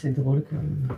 C'est drôle quand même.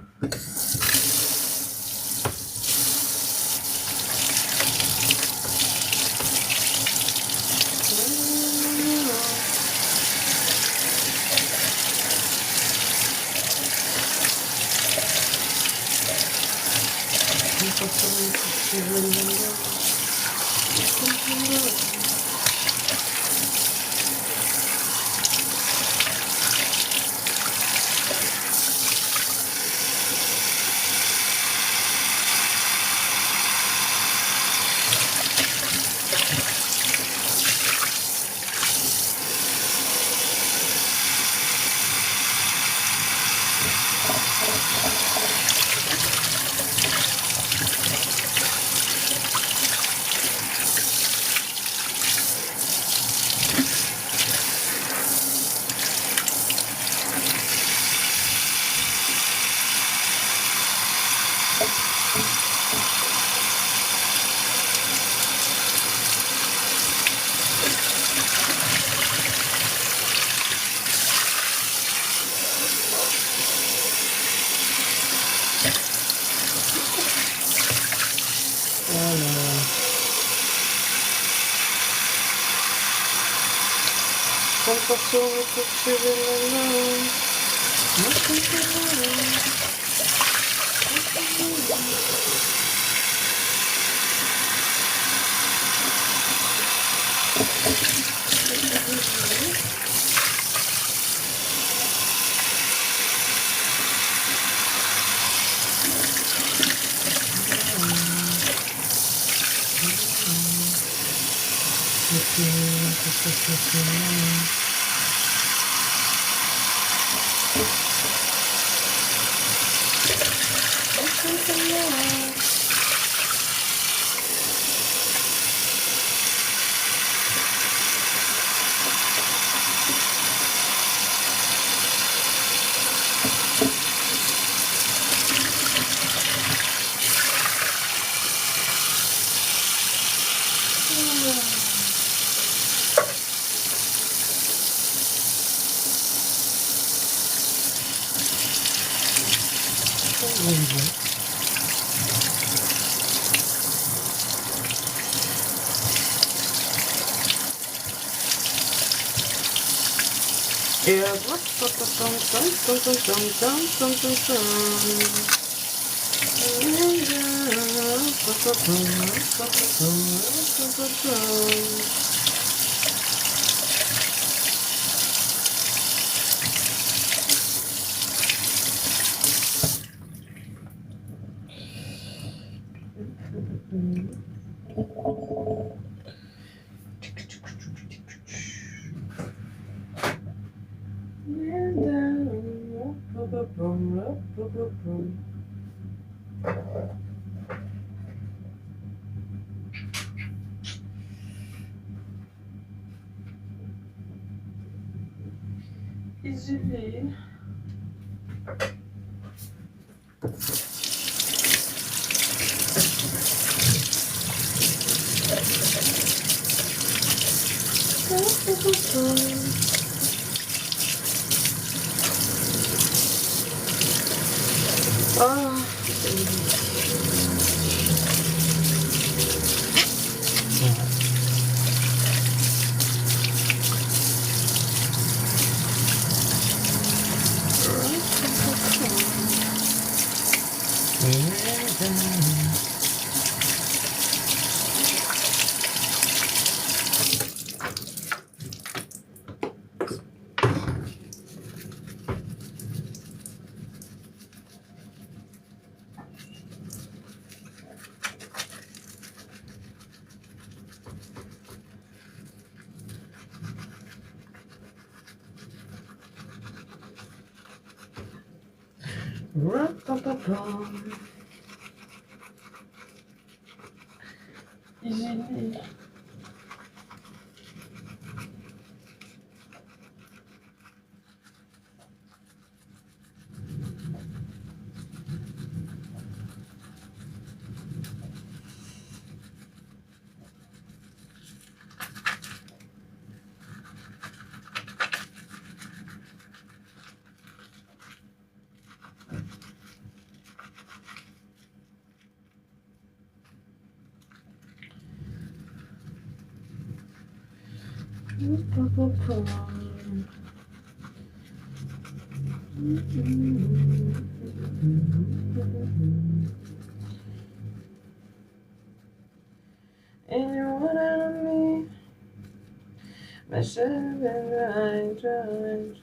Et easily. And you want out of me, but should have been right, trying.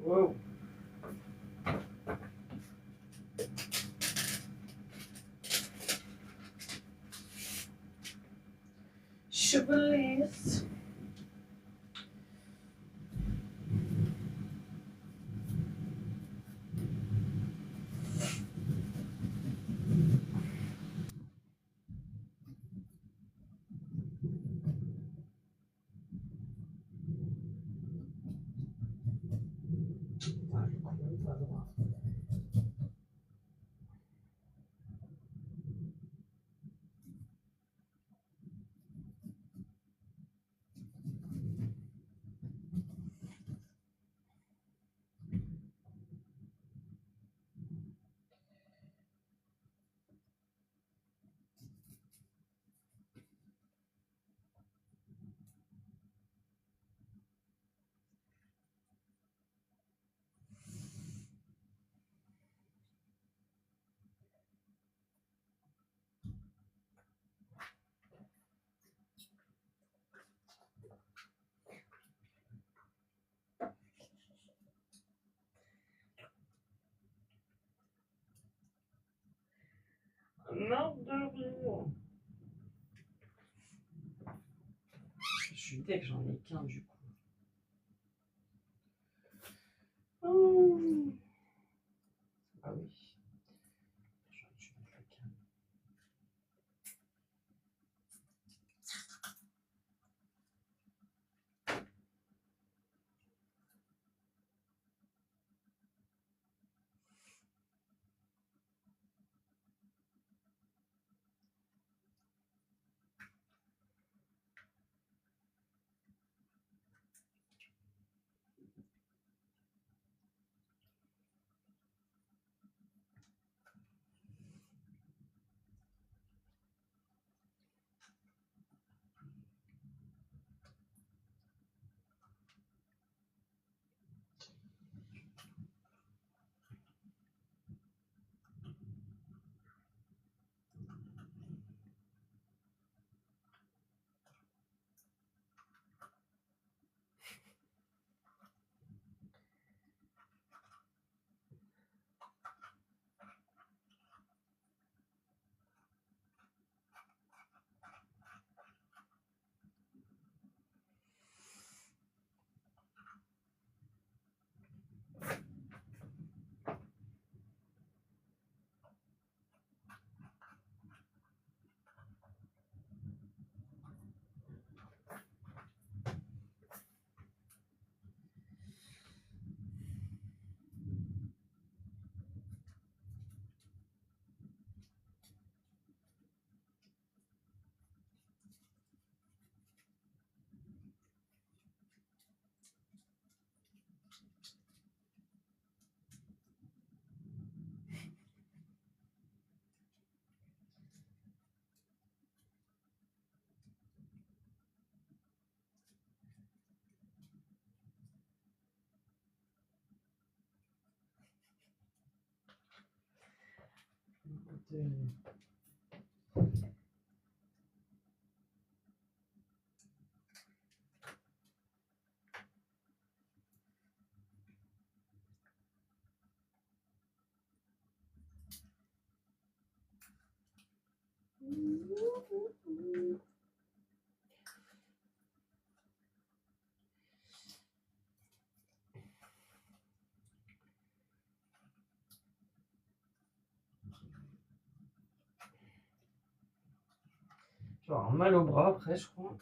Whoa. Chevaliers. suis deg, j'en ai qu'un du coup. Oh. Ah oui. Je vais mettre le câble. Je vais avoir mal au bras après, je crois.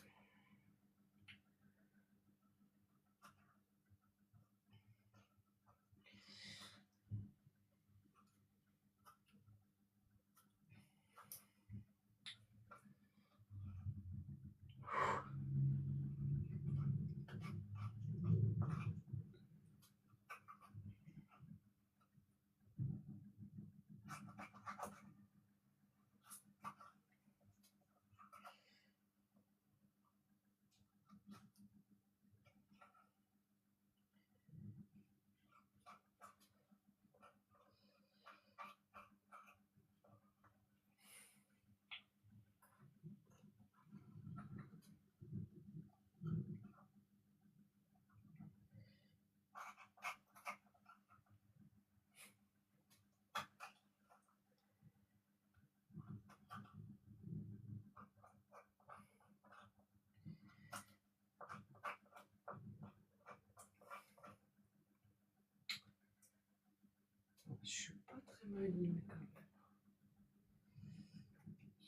Je suis pas très maligne quand même.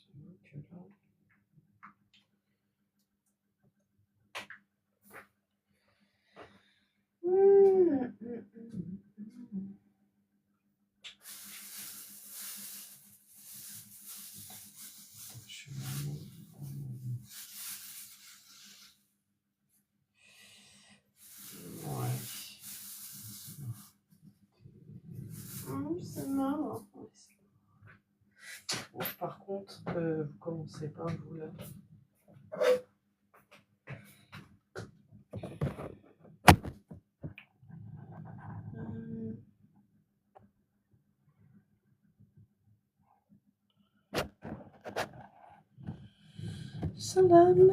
J'avoue que là. Je suis vraiment. Ouais. C'est marrant. Bon, par contre, vous commencez pas, vous là. Salam.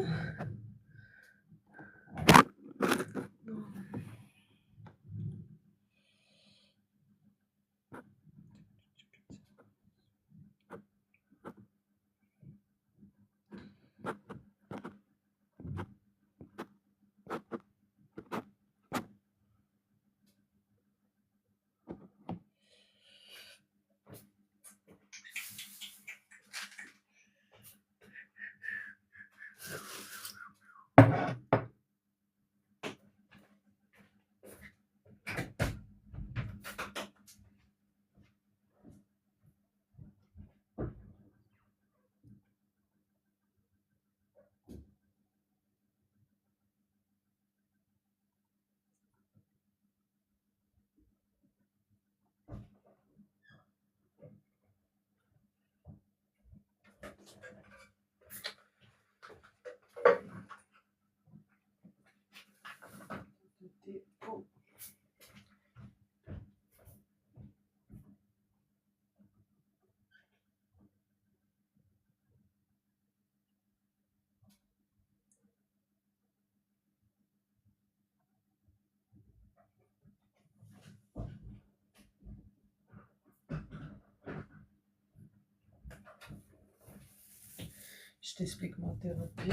Je t'explique ma thérapie.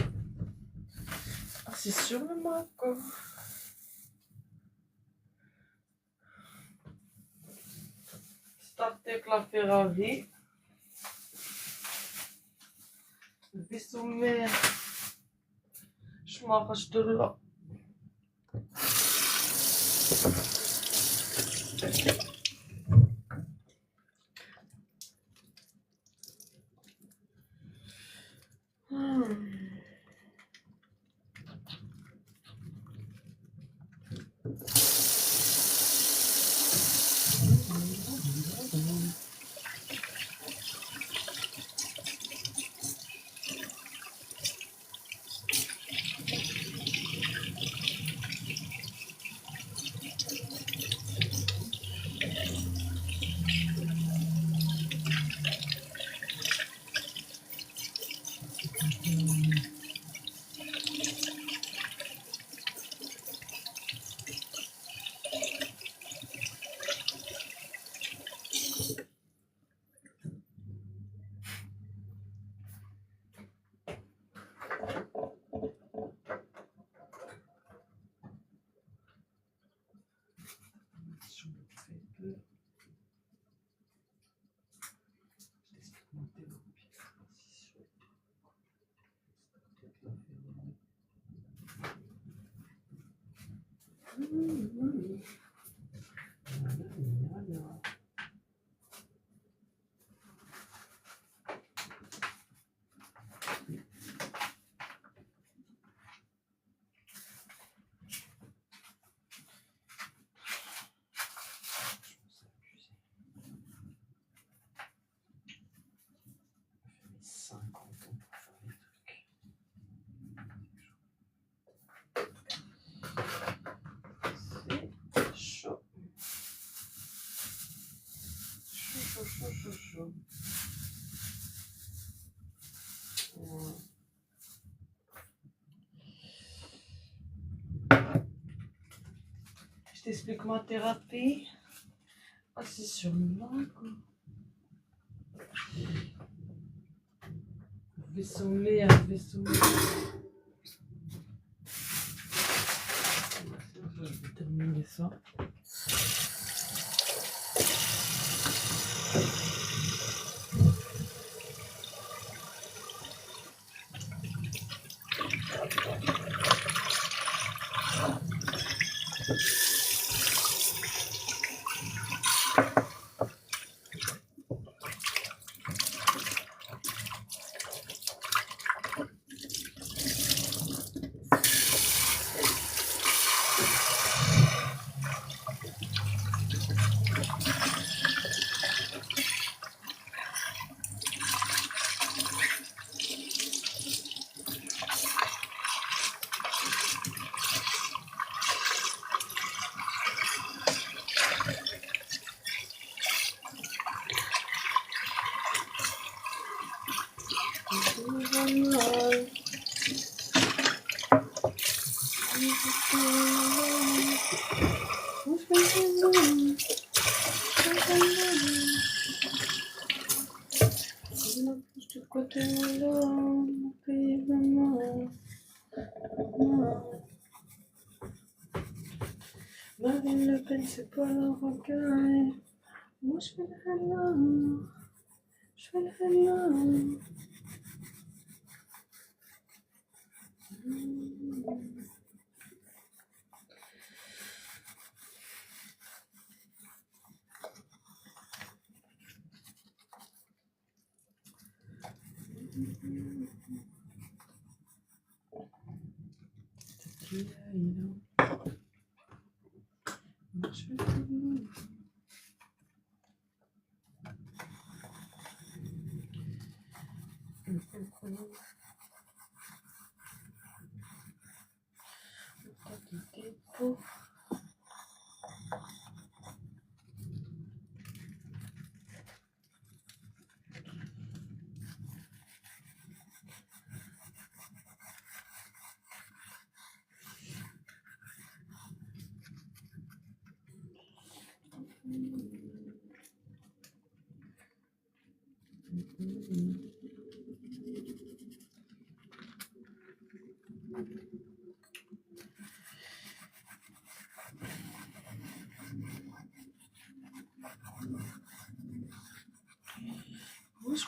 Ah, c'est sur le Mac. Startek la Ferrari. Wieso mehr? Schmachstelle. Chaud. Ouais. Je t'explique ma thérapie. Ah, c'est sur le Mac. Vaisseau mère. Je vais terminer ça. Marine Le Pen, c'est pas le recueil. Moi, je fais le hello.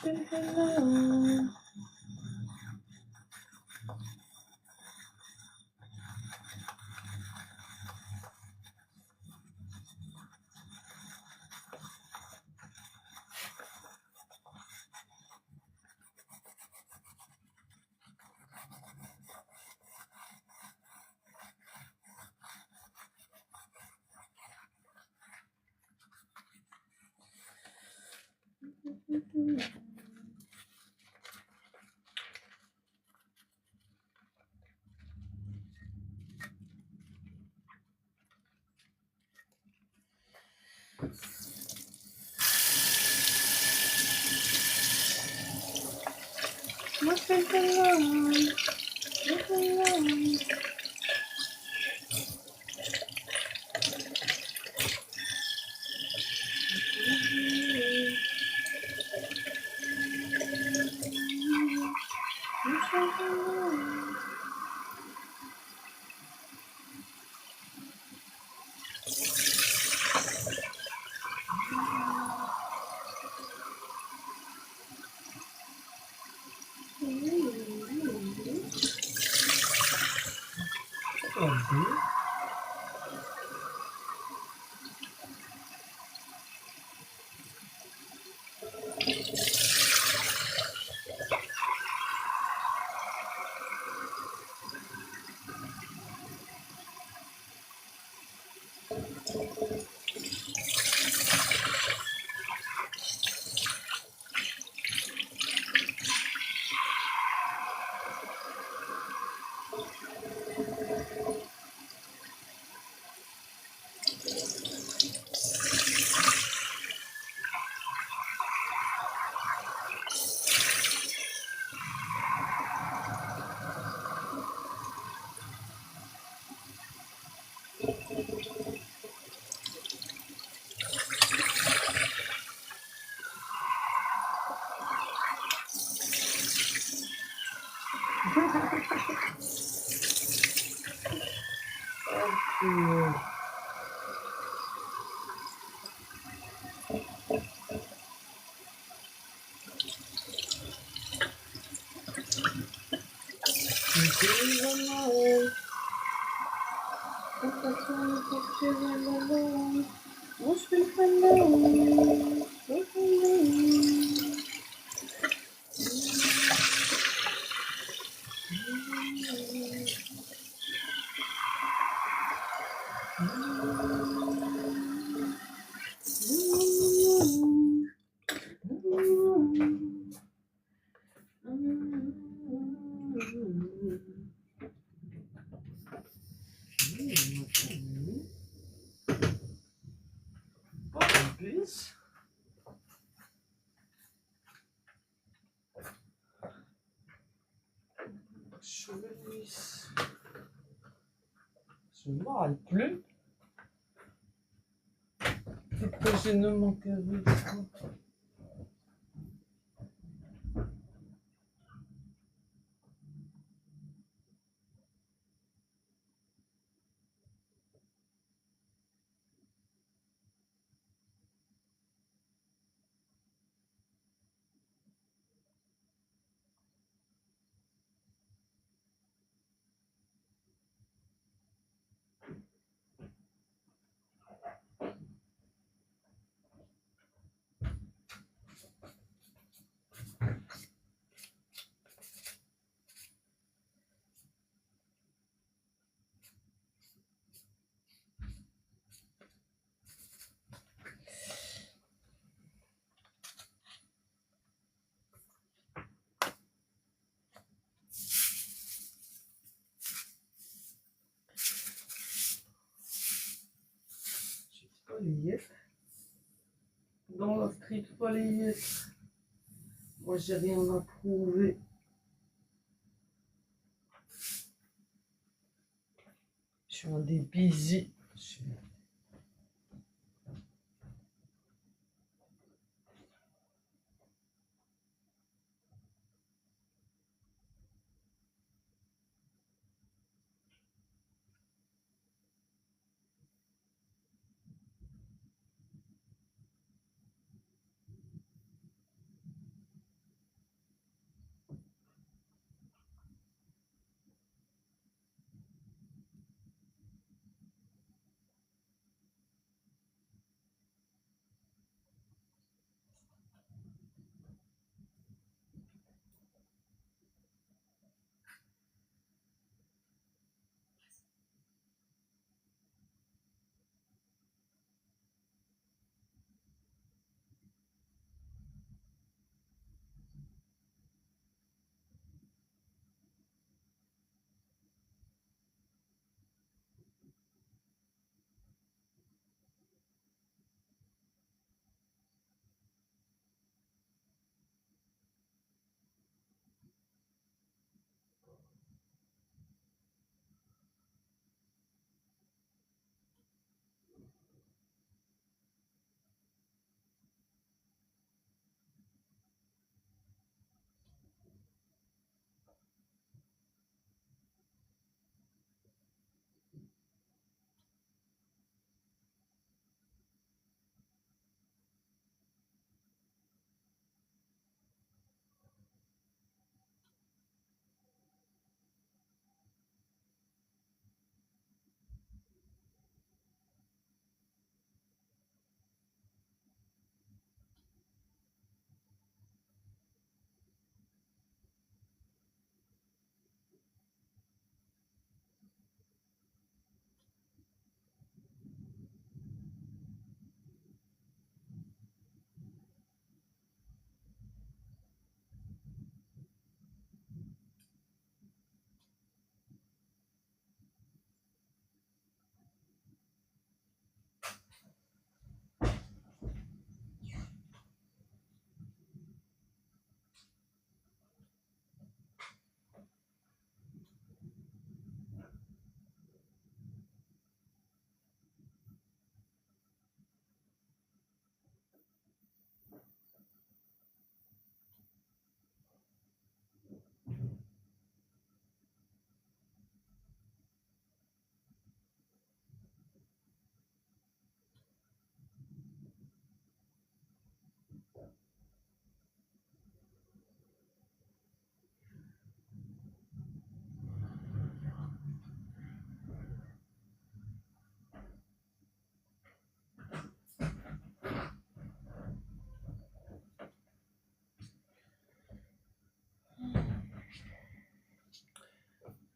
hello. What's been hello? Hello. What's been hello? Hello. Celui-là, il pleut. C'est que je ne manque rien. Dans la street Polyette. Moi, j'ai rien à prouver. Je suis un des busy.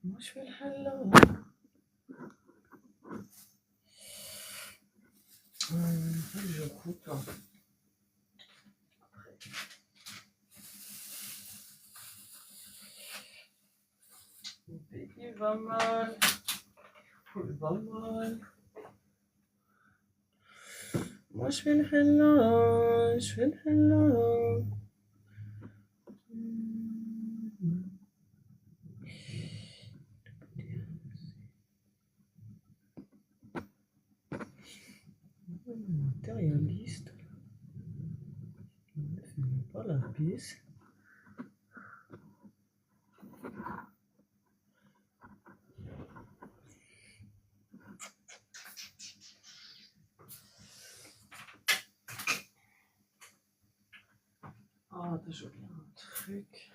مش في الحلة je coupe. Il va mal. Il va mal. Moi je fais le hello, je fais le hello. Matérialiste. Ne fais pas la pisse. Ah, t'as choqué un truc.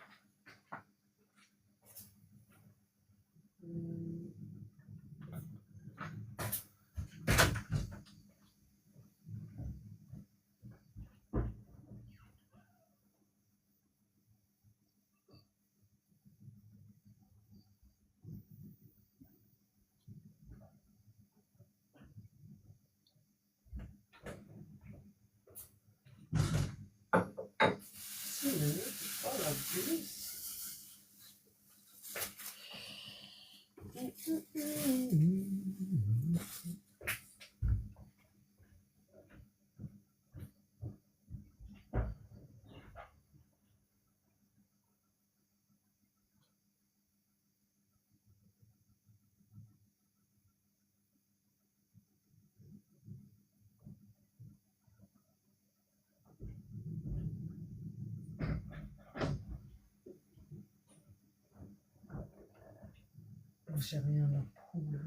Pas la pisse. J'ai rien à prouver.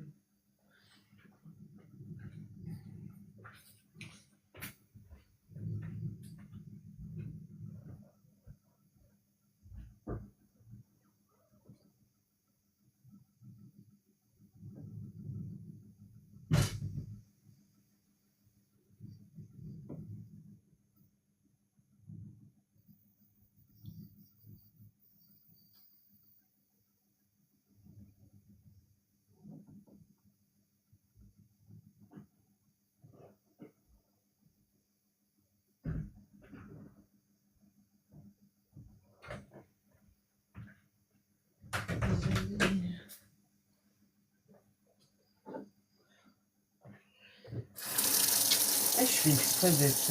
Je fais exprès d'être.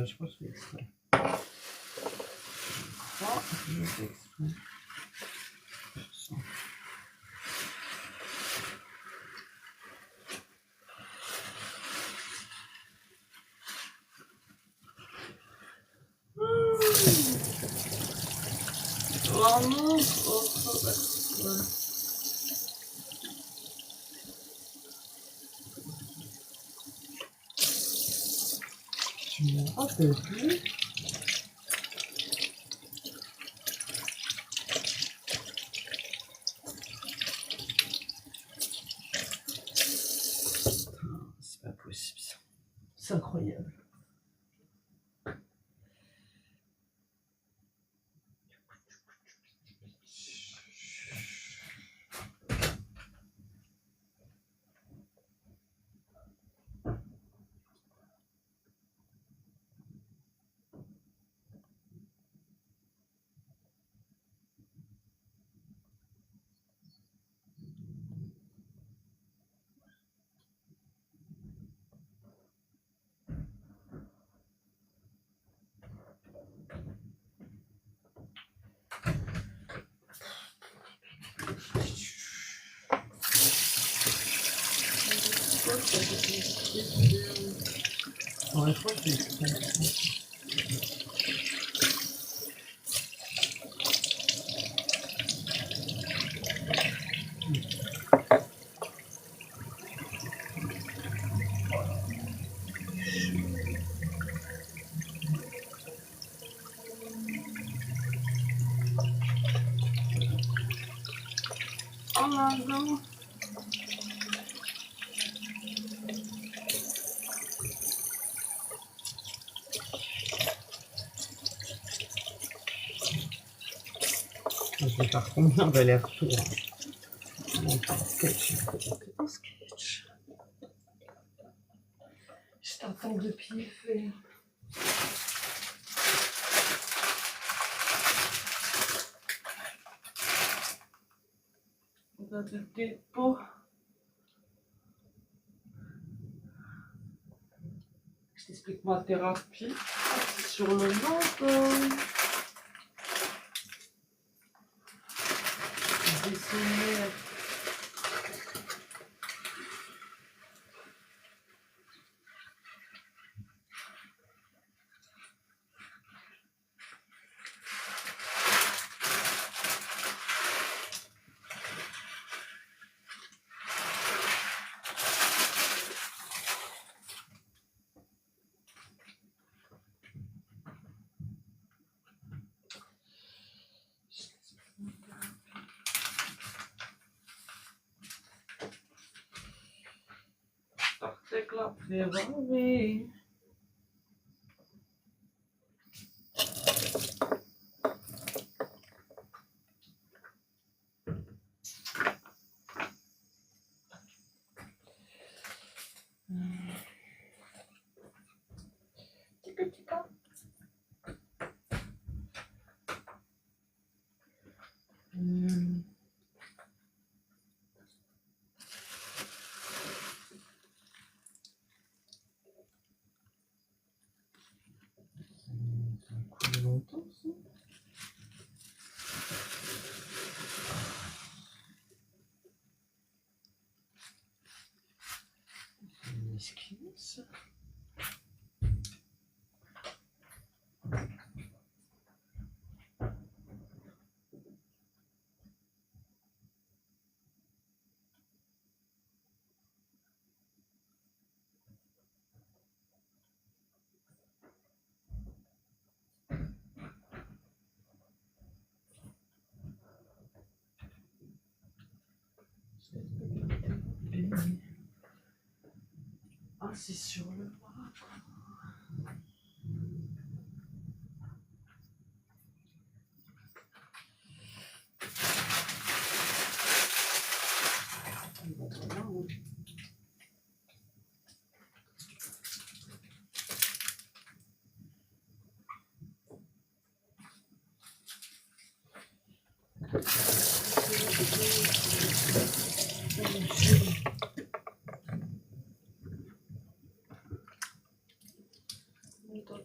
Je pense que je fais exprès. Oh, je fais exprès. Oh non, ouais. Tu me rappelles plus. C'est pas possible ça. C'est incroyable. Ouais, je crois que c'est exprès. Oh là là. Je vais faire combien d'allers-retours? Sketch. Sketch. Je t'entends de piffer. De dépôt. Je t'explique ma thérapie. C'est sur le menton. Dessiner. Avec la Ferrari. Tika tika. Longtemps, ça. Mesquine, ça. Ah, c'est sur le bras.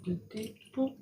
De dépôt.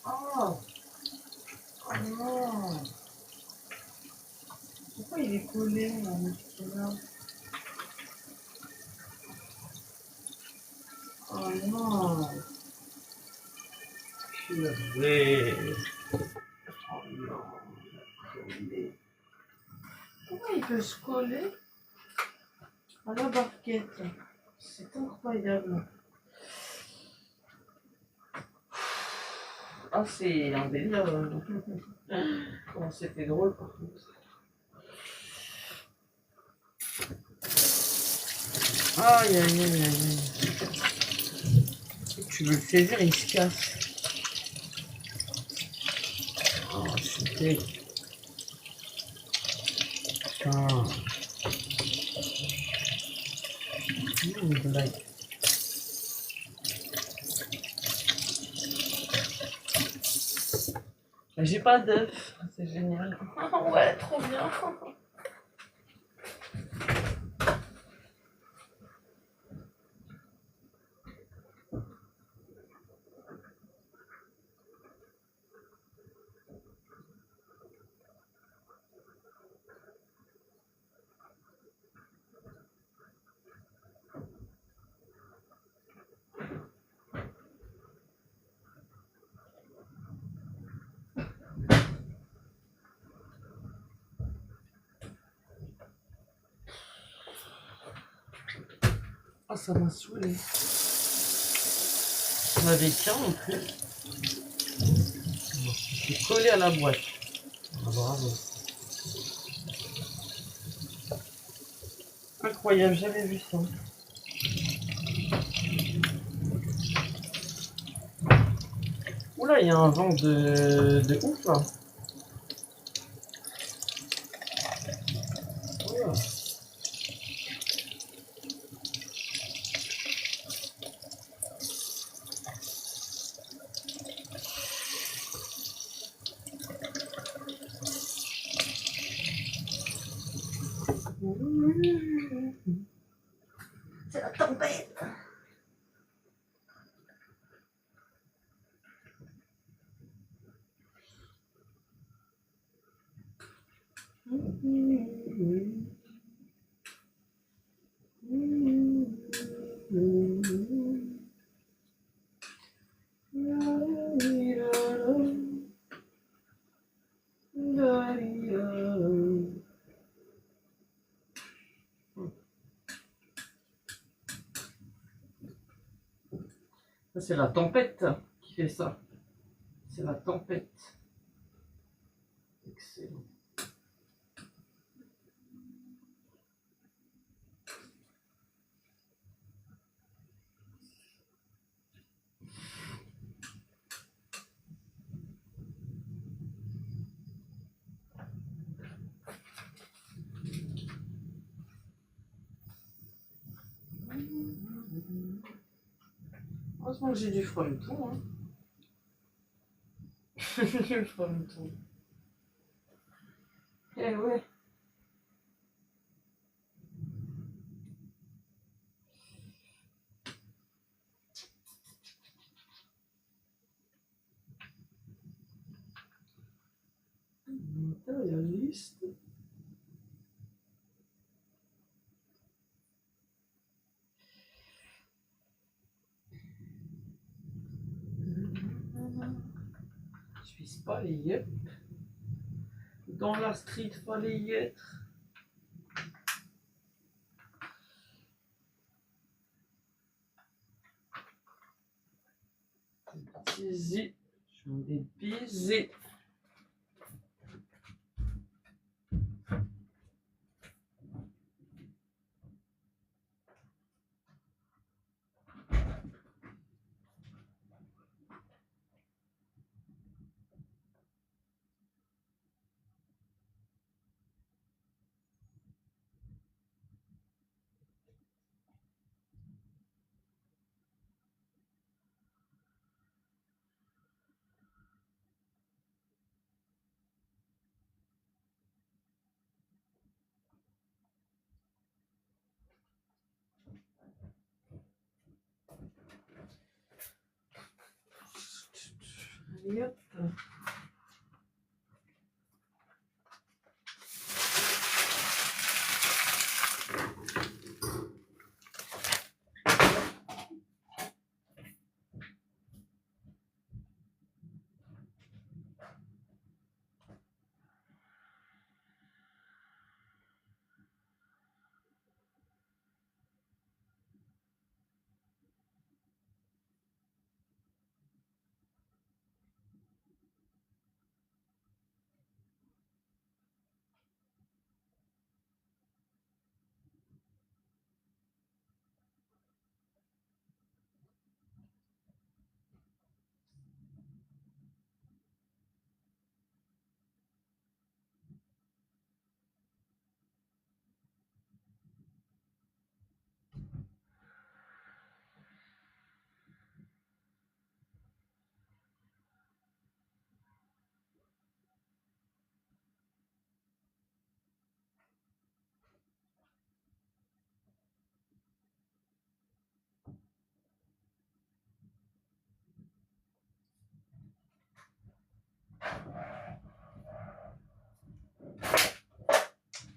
Oh, oh non. Pourquoi il est collé, mon petit là? Oh non. Purée. Oh non. Collé. Pourquoi il peut se coller à la barquette? C'est incroyable. Ah, c'est un délire. Comment c'était drôle par contre. Aïe aïe aïe aïe. Tu veux le saisir, il se casse. Oh, c'était. Putain. Une blague. J'ai pas d'œuf, c'est génial. Ouais, trop bien. Ah, ça m'a saoulé. On avait qu'un en plus. Je suis collé à la boîte. Ah, bravo. Incroyable, j'avais vu ça. Oula, il y a un vent de ouf là. Oula. C'est la tempête. Ça, c'est la tempête qui fait ça. C'est la tempête. Excellent. Heureusement que j'ai du frometon. Hein. Le frometon. Eh ouais. Matérialiste. Je vise pas les yeux. Dans la street, fallait y être. Baiser. Je vais des baisers. Allez hop.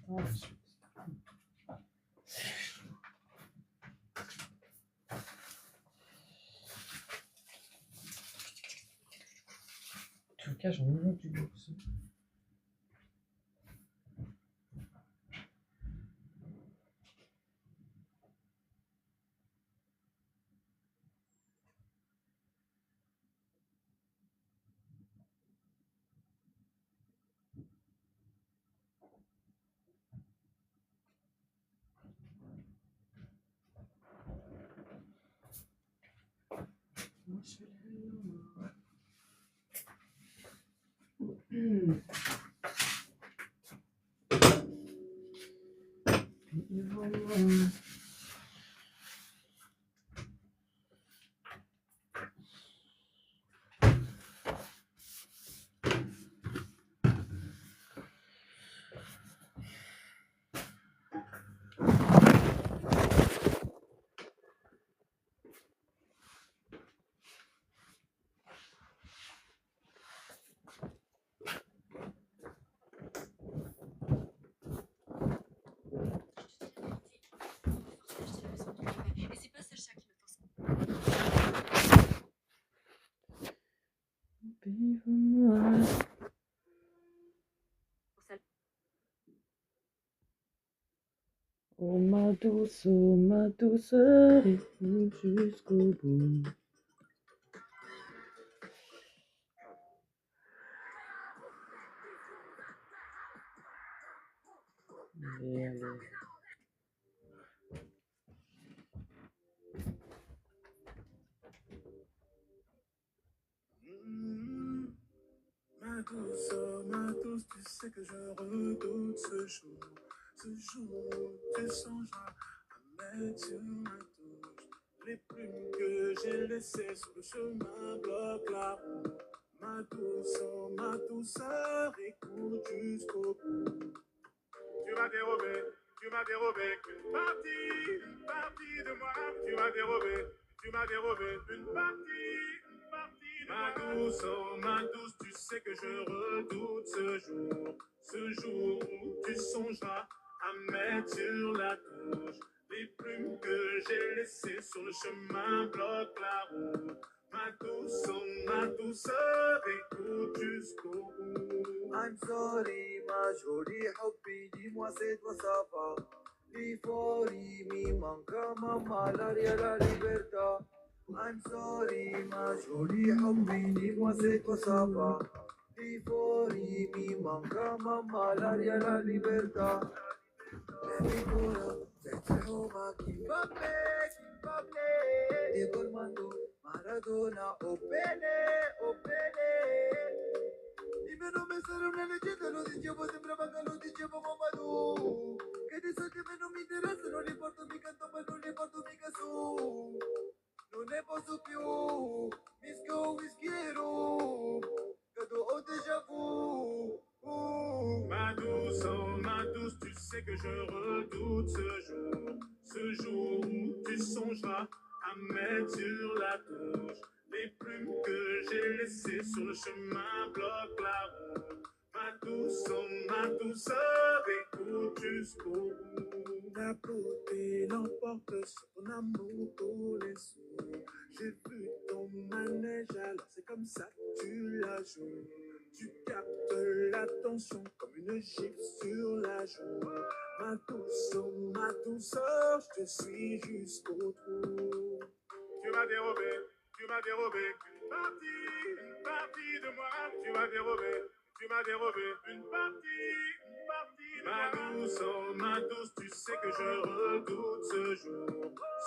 En tout cas, j'en ai du bourse. Oh ma douceur, écoute jusqu'au bout. Allez, allez. Ma douce, tu sais que je redoute ce jour où tu songeras à mettre sur ma touche. Les plumes que j'ai laissées sur le chemin bloquent la route. Ma douceur, écoute jusqu'au bout. Tu m'as dérobé qu'une partie de moi. Tu m'as dérobé une partie de moi. Ma douce, tu sais que je redoute ce jour où tu songeras à mettre sur la touche. Les plumes que j'ai laissées sur le chemin bloquent la route. Ma douceur, écoute jusqu'au bout. I'm sorry, ma jolie حبي, dis-moi c'est toi ça va. Lì fuori mi manca mamma, l'aria, la libertà. I'm sorry, ma jolie حبي, dis-moi c'est toi ça va. Lì fuori mi manca mamma, l'aria, la libertà. Baby puro, senza Roma, Kimbapé, Diego Armando, Maradona, oh bene. Dime non mi sarà una leggenda, lo dicevo, sembrava che lo dicevo Mamadou. Che dei soldi a me non mi interessa, non li porto mica in ma non li porto mica su. Non ne posso più, mischio whiskyero, cado au déjà vu. Ma douce, tu sais que je redoute ce jour où tu songeras à mettre sur la touche. Les plumes que j'ai laissées sur le chemin bloquent la route. Ma douceur, écoute jusqu'au bout. La beauté l'emporte sur ton amour pour les sous. J'ai vu ton manège, alors c'est comme ça que tu la joues. Tu captes l'attention comme une gifle sur la joue. Ma douceur, je te suis jusqu'au trou. Tu m'as dérobé une partie de moi. Tu m'as dérobé une partie de ma douce, tu sais que je redoute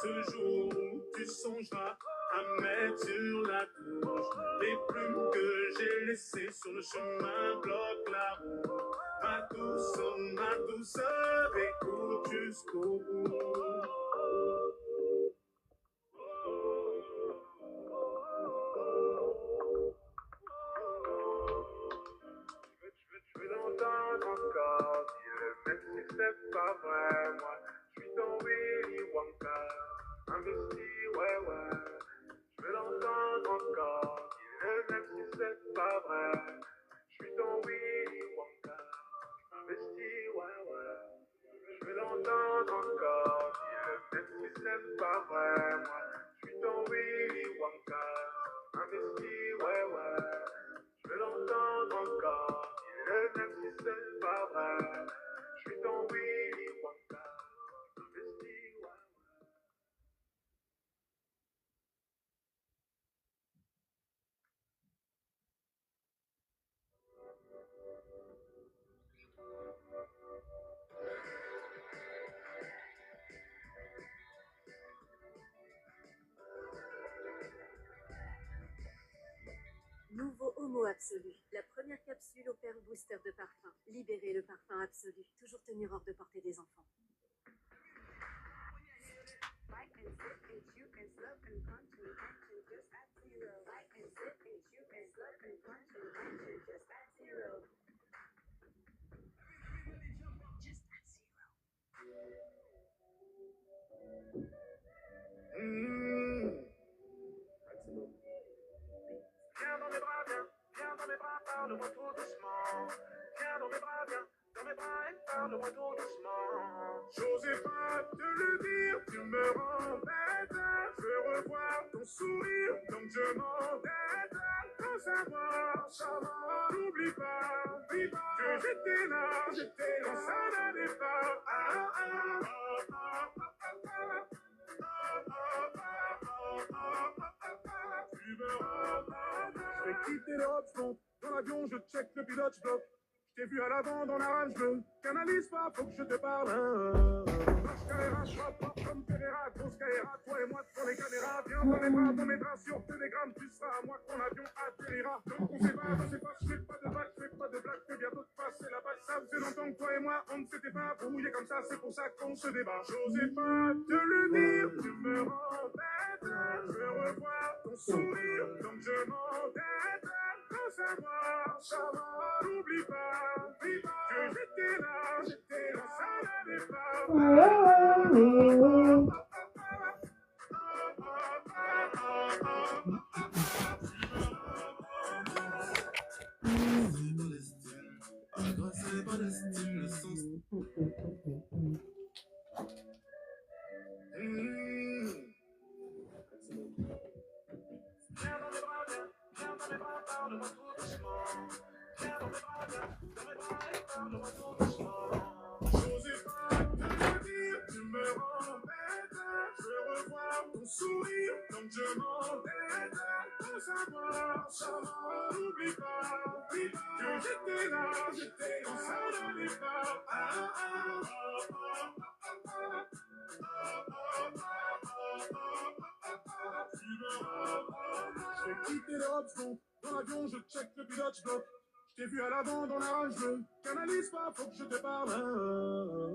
ce jour où tu songeras à mettre sur la touche. Les plumes que j'ai laissées sur le chemin bloquent la route. Ma douceur, écoute jusqu'au bout. Je veux l'entendre encore dire, même si c'est pas vrai, moi, je suis ton Willy Wonka, investi, ouais. Je veux l'entendre encore dire, même si c'est pas vrai, je suis ton Willy Wonka, investi, ouais. Je veux l'entendre encore dire, même si c'est pas vrai, moi, je suis ton Willy Wonka, investi, ouais. Je veux l'entendre encore dire, même si c'est pas vrai, je suis ton Willy Wonka, investi, ouais. Nouveau Homo Absolu. La première capsule opère booster de parfum. Libérez le parfum absolu. Toujours tenir hors de portée des enfants. Viens dans mes bras, parle-moi tout doucement. Viens dans mes bras, viens dans mes bras et parle-moi tout doucement. J'osais pas te le dire, tu me rends bête. Je veux revoir ton sourire, donc je m'entête. Quand ça va, n'oublie pas que j'étais là, quand ça n'allait pas. Tu me rends Je vais quitter le hotspot. Dans l'avion, je check le pilote, je bloque. Je t'ai vu à l'avant dans la rame, je me canalise pas, faut que je te parle. Marche Carrera, je frappe comme Pereira, grosse Carrera, toi et moi devant les caméras. Viens dans les bras, on mettra sur Telegram, tu seras à moi quand l'avion atterrira. Donc on s'évade, je fais pas de vagues, je fais pas de blagues, fais bientôt te passer la balle. Ça faisait longtemps que toi et moi, on ne s'était pas brouillé comme ça, c'est pour ça qu'on se débat. J'osais pas te le dire, tu me rends bête. Je veux revoir ton sourire, donc je m'entête. Quand ça va, n'oublie pas que j'étais là, ça n'allait pas. parle-moi tout doucement. Viens dans mes bras, viens dans mes bras et parle-moi tout doucement. J'osais pas te le dire, tu me rends bête. Je veux revoir ton sourire comme je m'entête. Pour savoir, n'oublie pas que j'étais là, j'étais quand ça n'allait pas. Je vais quitter l'Europe, dans l'avion, je check le pilote, je bloque. Je t'ai vu à l'avant dans la rage, je canalise pas, faut que je te parle.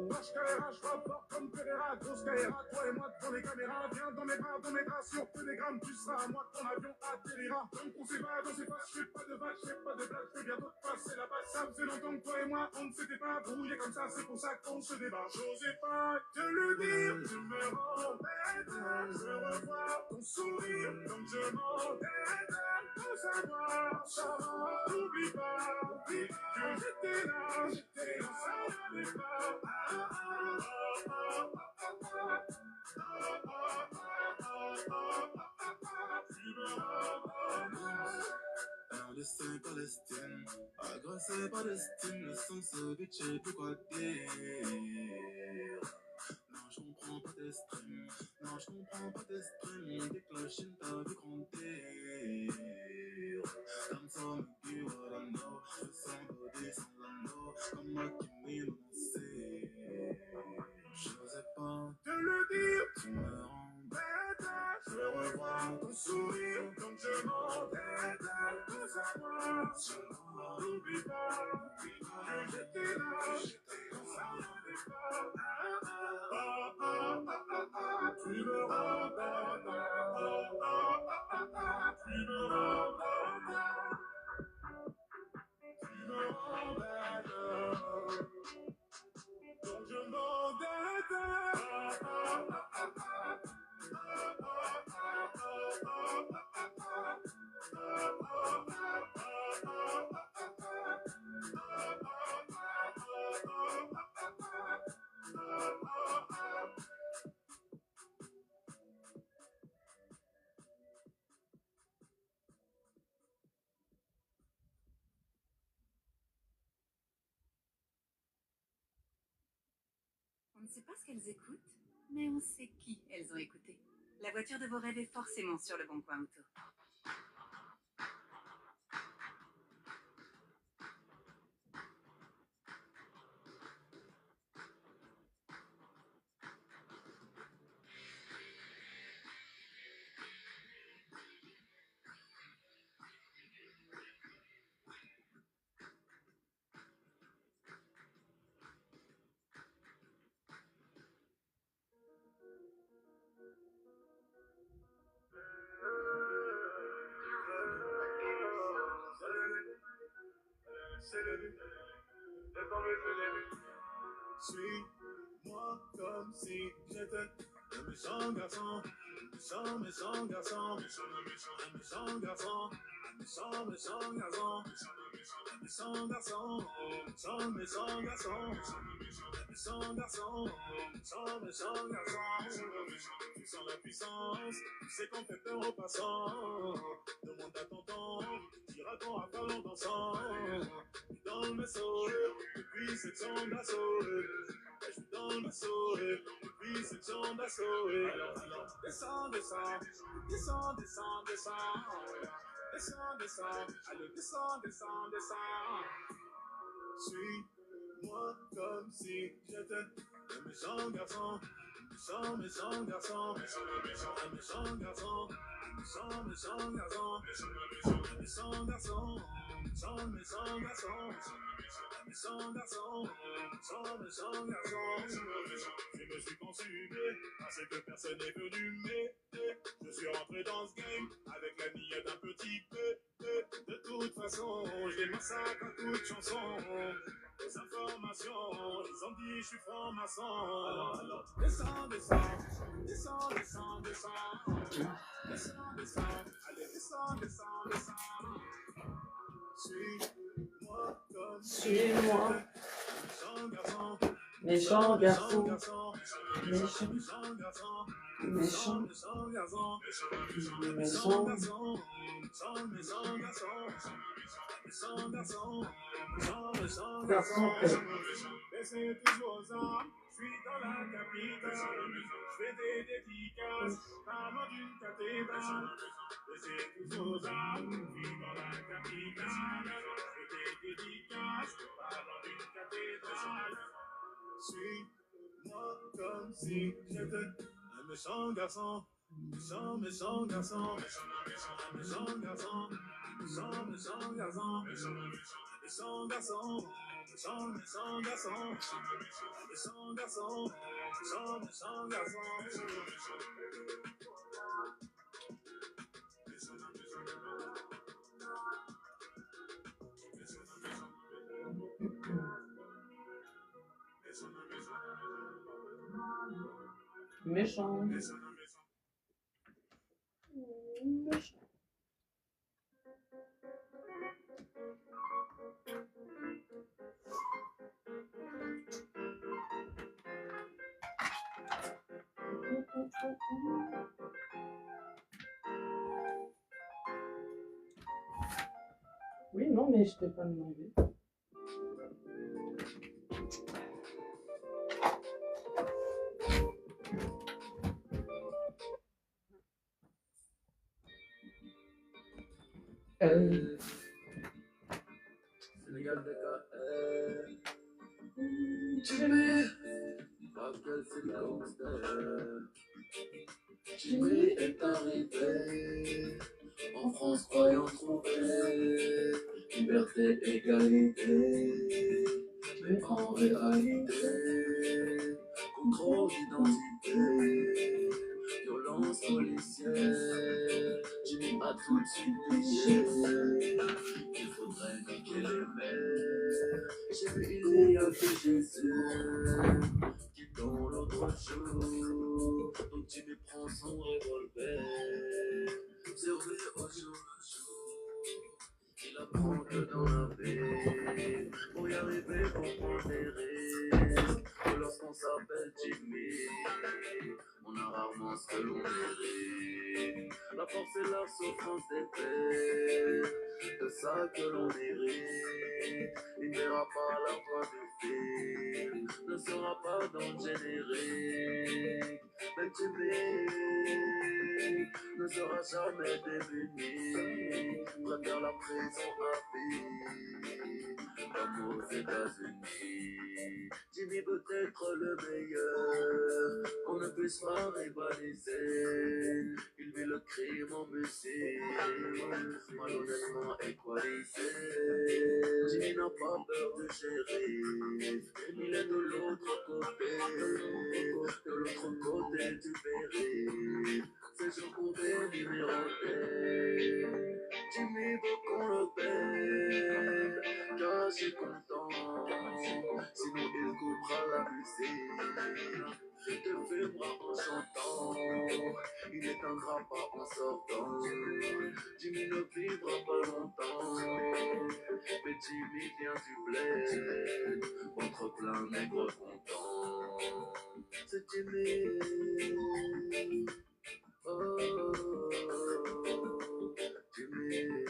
Marche Carrera, je frappe fort comme Pereira, grosse Carrera, toi et moi devant les caméras. Viens dans mes bras, sur Telegram, tu seras à moi, ton avion atterrira. Donc on s'évade, on s'efface, je fais pas de vache, je fais pas de blague, je vais bientôt te passer la balle. Ça faisait longtemps que toi et moi, on ne s'était pas brouillé comme ça, c'est pour ça qu'on se débat. J'osais pas te le dire, tu me rends bête. Je veux revoir ton sourire comme je m'entête. Pour savoir, n'oublie pas que j'étais là, j'étais là, ça n'allait pas. Laissez Palestine, agressez Palestine, le sang se bitcher, plus quoi dire. Non, je comprends pas tes streams, non, je comprends pas tes streams, des clochines t'as vu grandir. Comme ça, me dit what I know, je sens body sans l'anneau, comme moi qui m'y lancé. J'osais pas te le dire, tu me rends bête. Je veux revoir ton sourire comme je m'entête. Pour savoir, n'oublie pas que j'étais là, quand ça n'allait pas. Tu me rends bête. Tu me rends bête. Tu me rends bête. Donc je m'endette. On ne sait pas ce qu'elles écoutent, mais on sait qui elles ont écouté. La voiture de vos rêves est forcément sur le bon coin auto. Suis-moi comme si j'étais un méchant garçon, méchant garçon, méchant garçon, méchant garçon, méchant garçon, méchant garçon, méchant garçon, méchant garçon. Tu sens la puissance, tu sais qu'on fait peur aux passants. Demande à tonton, dira-t-on à parler en dansant. Dans le vaisseau, depuis section d'assaut. Je suis dans le vaisseau, depuis section d'assaut. Alors, descends, descends, descends, descends, descends. Descends, descends, allez, descends, descends, descends. Suis-moi comme si j'étais un méchant garçon. Méchant garçon, méchant garçon, méchant garçon, méchant garçon, méchant garçon, méchant garçon, méchant garçon. Je me suis consumé parce que personne n'est venu m'aider. Je suis rentré dans ce game avec la niette d'un petit peu. De toute façon, je les massacre à toute chanson. Les informations, ils ont dit je suis franc-maçon. Alors, descends, descends, descends, descends, descends. Descends, descends, allez, descends, descends, descends. Suis-moi comme Suis-moi, méchant garçon, méchant garçon, méchant garçon, méchant garçon, Méchant. méchant garçon, Méchant. méchant garçon, méchant garçon, méchant garçon, méchant garçon. Mais c'est toujours ça, je suis dans la capitale, je fais des dédicaces, parlant d'une cathédrale. Mais c'est toujours ça, je suis dans la capitale, je fais des dédicaces, parlant d'une cathédrale. Suis-moi comme si j'étais un méchant garçon, méchant, méchant garçon, méchant garçon, méchant, méchant garçon, méchant garçon, méchant, méchant garçon, méchant garçon, méchant, méchant garçon. Méchant. Oui, non, mais je t'ai pas demandé. Sénégal, Dakar, Jimmy, Pascal, c'est le gangster. Jimmy est arrivé en France, croyant trouver liberté, égalité. Mais en réalité, contrôle d'identité, violence policière. Jimmy a tout de suite pigé. Il faudrait niquer les mères. Chez lui, il n'y a que Jésus qui dans l'autre jour. Donc Jimmy prend son revolver, surveille au jour le jour. Il apprend que dans la vie, pour y arriver, faut prendre des risques. Que lorsqu'on s'appelle Jimmy, on a rarement ce que l'on mérite. La force et la souffrance des faits, de ça que l'on mérite. Il n'ira pas la voix du film, ne sera pas dans le générique. Mais Jimmy ne sera jamais démuni, préfère la prison à vie, comme aux États-Unis. Jimmy peut être le meilleur, on ne puisse pas rivaliser. Il vit le crime en musique, malhonnêtement équalisé. Jimmy n'a pas peur du shérif, il est de l'autre côté du périph'. Ses jours comptés, numérotés. Jimmy veut qu'on le paie, car j'ai content, sinon il coupera la musique. Te filmera en chantant, il n'éteindra pas en sortant. Jimmy ne vivra pas longtemps, mais Jimmy vient du bled, entre plein nègre content. C'est Jimmy. Oh, Jimmy.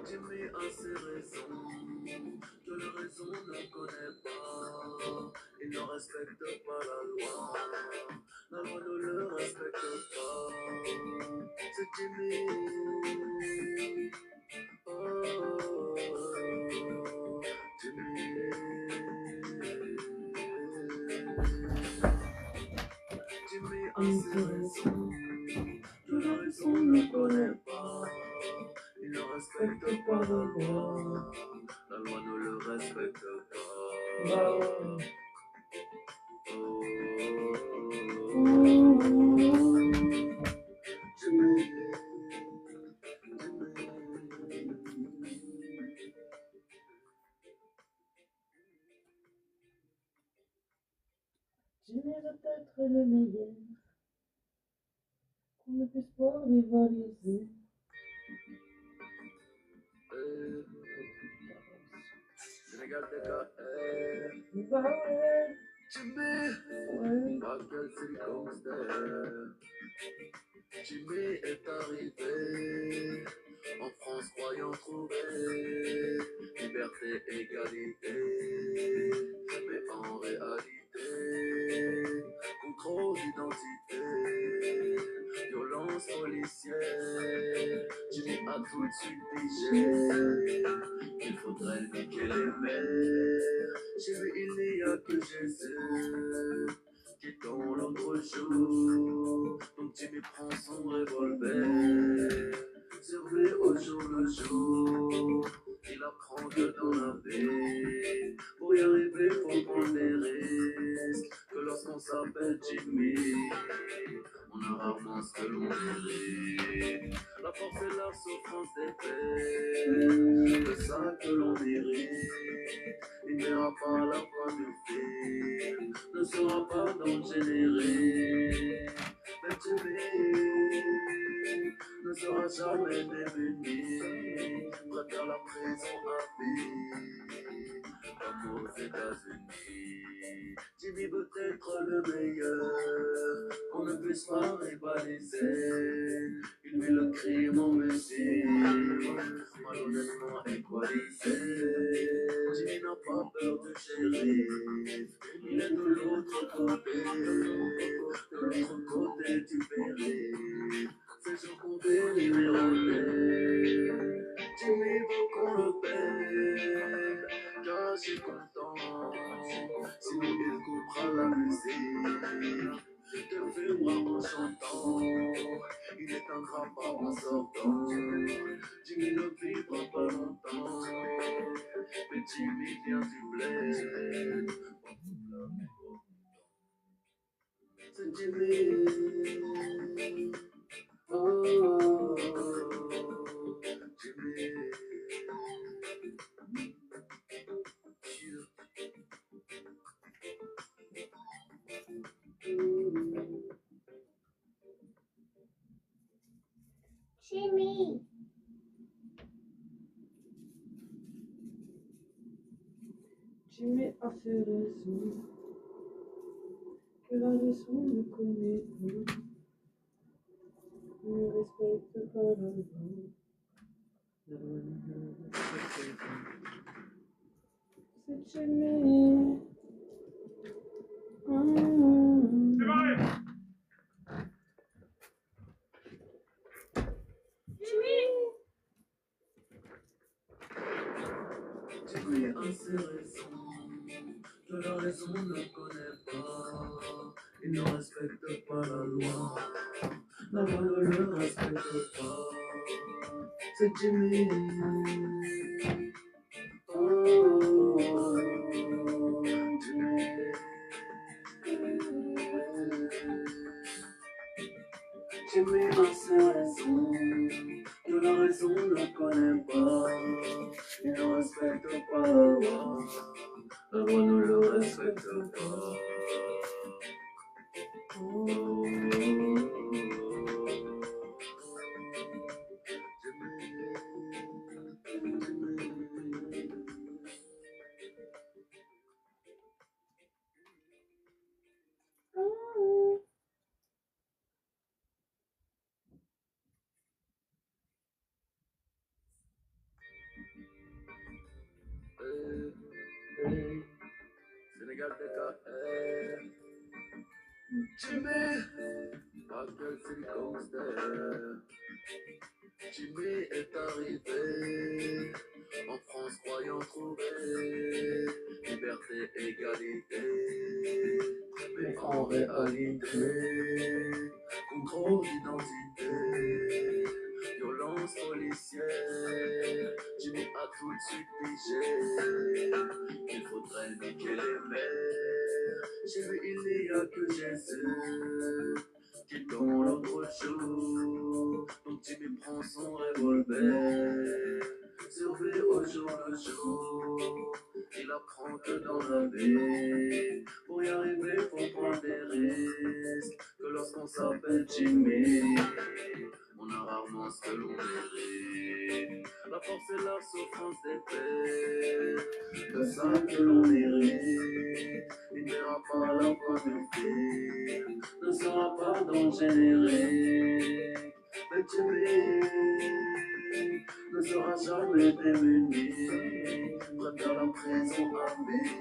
Jimmy a ses raisons que la raison ne connaît pas. Il ne respecte pas la loi ne le respecte pas. C'est Jimmy. Oh, Jimmy. insurrection. Que la raison ne connaît pas, il ne respecte pas la loi. La loi ne le respecte pas. Jimmy va être le meilleur, qu'on ne puisse pas rivaliser. Sénégal DKR. Bah ouais, Jimmy, ouais. Michael c'est gangster. Jimmy est arrivé en France croyant trouver liberté, égalité, mais en réalité, contrôle d'identité, violence policière. Jimmy a tout de suite pigé qu'il faudrait niquer les mères. Chez lui il n'y a que Jésus qui dans l'autre jour. Donc Jimmy prend son revolver, surveille au jour le jour. Il apprend que dans la vie, pour y arriver, faut prendre des risques. Que lorsqu'on s'appelle Jimmy, on a rarement ce que l'on mérite. La force et la souffrance des peines, c'est ça que l'on mérite. Il ne verra pas la fin du film, ne sera pas dans le générique. Mais Jimmy ne sera jamais démuni, préfère la prison à vie, comme aux États-Unis. Jimmy veut être le meilleur, qu'on ne puisse pas rivaliser. Il met le crime en musique, malhonnêtement équalisé. Jimmy n'a pas peur du shérif, il est de l'autre côté du périph'. Ces jours comptés, numérotés. Jimmy veut qu'on le paie, car je suis content. Sinon il coupera la musique, te filmera en chantant. Il est un grappin en sortant. Jimmy ne vivra pas longtemps, mais Jimmy vient du bled. C'est Jimmy. Oh, Jimmy. Jimmy. Jimmy a fait raison, que la raison ne connaît pas, ne respecte pas la loi. La loi ne respecte pas. C'est Jimmy. Jimmy a ses raisons, que la raison ne connaît pas. Il ne respecte pas la loi, la loi ne le respecte pas. C'est Jimmy. Oh, Jimmy. Jimmy a ses raisons, que la raison ne connaît pas. Il ne respecte pas la loi, la loi ne le respecte pas. Sénégal DKR. Jimmy, Michael c'est gangster. Jimmy est arrivé en France croyant trouver liberté, égalité, mais en réalité, tout de suite pigé qu'il faudrait niquer les mers. Chez lui, il n'y a que Jésus qui dans l'autre jour. Donc Jimmy prend son revolver, surveille au jour le jour. Il apprend que dans la vie, pour y arriver, faut prendre des risques. Que lorsqu'on s'appelle Jimmy, on a rarement ce que l'on mérite. La force et la souffrance des faits, de ça que l'on hérite. Il n'ira pas à la fin du film, ne sera pas dans le générique. Mais Jimmy ne sera jamais démuni, préfère la prison à vie.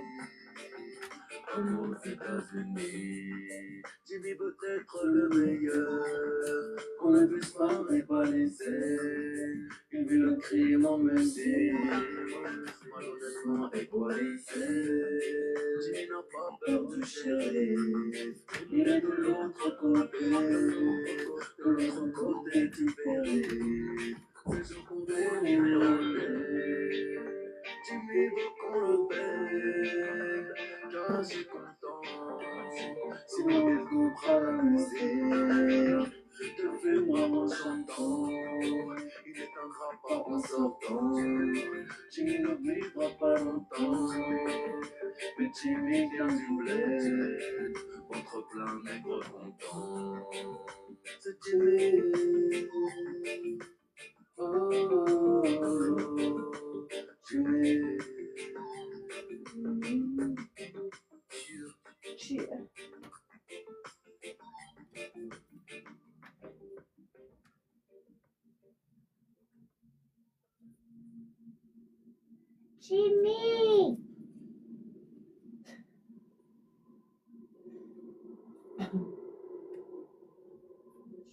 Comme aux États-Unis, Jimmy veut être le meilleur, qu'on ne puisse pas rivaliser. Il vit le crime en musique, malhonnêtement équalisé. Jimmy n'a pas peur du shérif, il est de l'autre côté, de l'autre côté du périph'. C'est sûr qu'on est numéroté. Jimmy veut qu'on le paie, car j'ai content. Sinon il coupera la musique, te filmera en chantant. Il est un grappin en sortant. Jimmy ne vivra pas longtemps, mais Jimmy vient du bled, contre plein de nègres contents. C'est Jimmy. Oh, Jimmy. Cheer. Jimmy!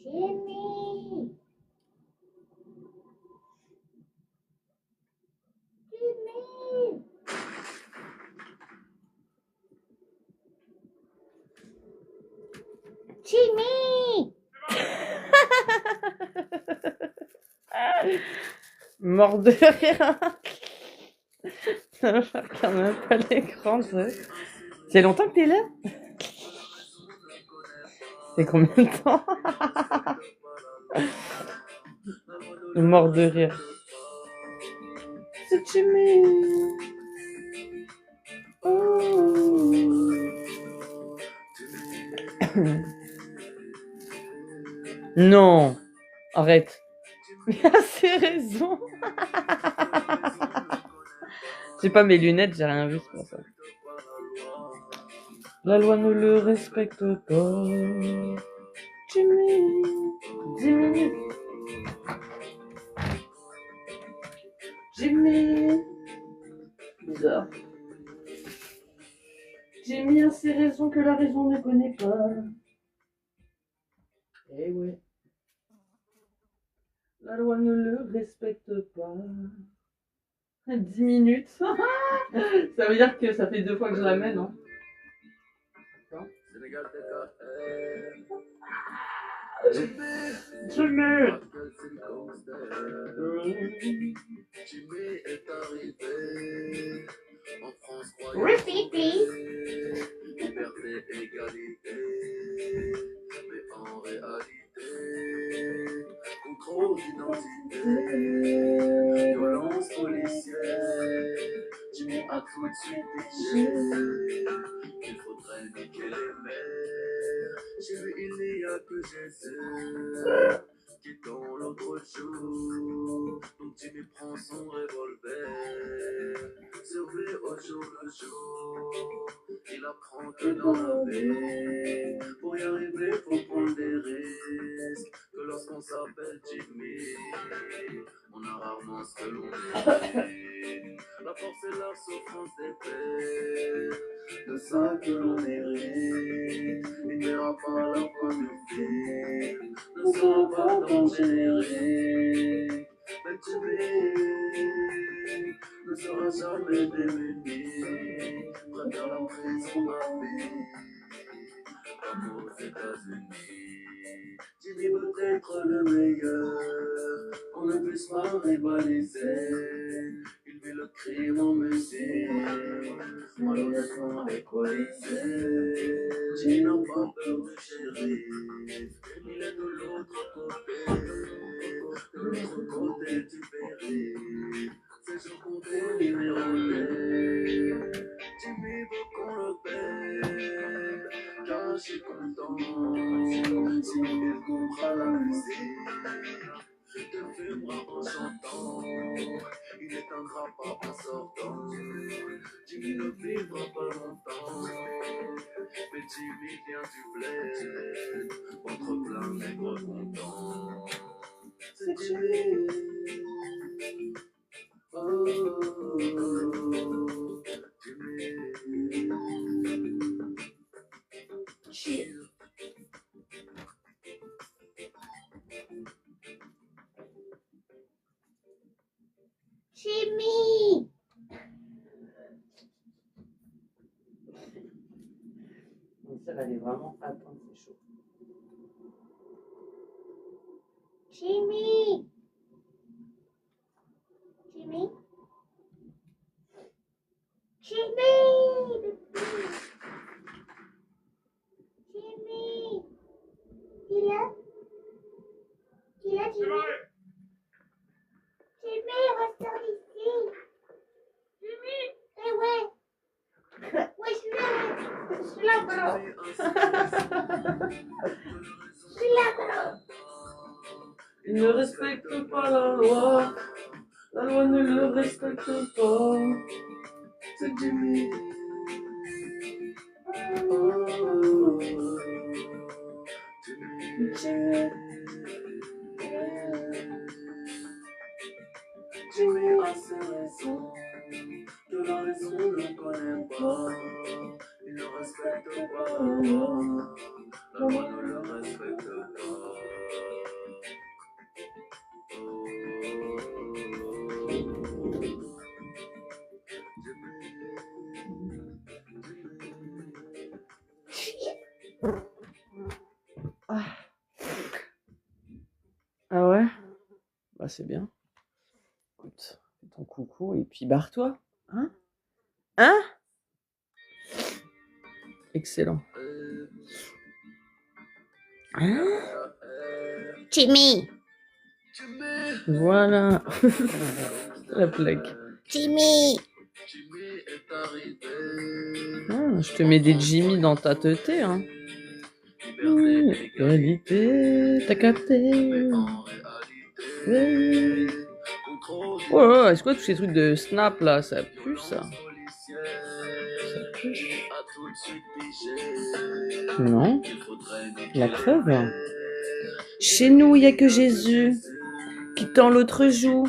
Jimmy! Jimmy! Jimmy! Mort de rire. Ça va faire quand même pas l'écran. C'est longtemps que t'es là? C'est combien de temps? Mort de rire. C'est Jimmy. Oh. Non, arrête. Mais a assez raison. J'ai pas mes lunettes, j'ai rien vu, c'est pour ça. La loi ne le respecte pas. Jimmy, 10 minutes. Jimmy, bizarre. Jimmy a ses raisons que la raison ne connaît pas. Eh ouais. La loi ne le respecte pas. 10 minutes. Ça veut dire que ça fait 2 fois que je la mets, non? Sénégal TKR. Jimmy. Jimmy est arrivé en France Repeat, please. Liberté, égalité, mais en réalité, contrôle d'identité, violence policière. Jimmy a tout de suite pigé qu'il faudrait niquer les mers. Chez lui, il n'y a que Jésus qui dans l'autre jour. Donc Jimmy prend son revolver, surveille au jour le jour. Il apprend que dans la vie, pour y arriver, faut prendre des risques. Que lorsqu'on s'appelle Jimmy, on a rarement ce que l'on mérite. La force et la souffrance des faits, de ça que l'on hérite. Il n'ira pas à la fin du film, ne sera pas dans le générique. Mais Jimmy ne sera jamais démuni, préfère la prison à vie. Comme aux États-Unis, Jimmy veut être le meilleur, qu'on ne puisse pas rivaliser. Il vis le crime en musique, malhonnêtement équalisé. Jimmy n'a pas peur du shérif, il est de l'autre côté du périph'. C'est son côté numéroté. Jimmy veut qu'on le paie, car je suis content. Sinon il coupera la musique, il te filmera en chantant. Il éteindra pas en sortant. Jimmy ne vivra pas longtemps. Mais Jimmy vient du bled, entre plein nègres contents. C'est Jimmy. Oh, Jimmy. Chill. Jimmy. Donc ça, elle est vraiment attends, c'est chaud. Jimmy. Jimmy. Jimmy. Jimmy. Il est là? Il est là, Jimmy? Jimmy, ressort d'ici. Jimmy. Eh ouais. Ouais, je suis là. Je suis là, bro. Je suis là, bro. Il ne respecte pas la loi ne le respecte pas. C'est Jimmy. Oh, Jimmy. Jimmy a ses raisons que la raison ne connaît pas. Il ne respecte pas la loi ne le respecte pas. Ah ouais? Bah c'est bien. Écoute, fais ton coucou et puis barre-toi. Hein? Hein? Excellent. Hein? Jimmy. Voilà. La plaque. Jimmy. Ah, je te mets des Jimmy dans ta teuté, hein. Égalité, t'as capté. Ouais. Oh là là, est-ce que tous ces trucs de Snap là, ça pue ça? Ça pue. Non. La crève. Chez nous, il n'y a que Jésus qui tend l'autre joue.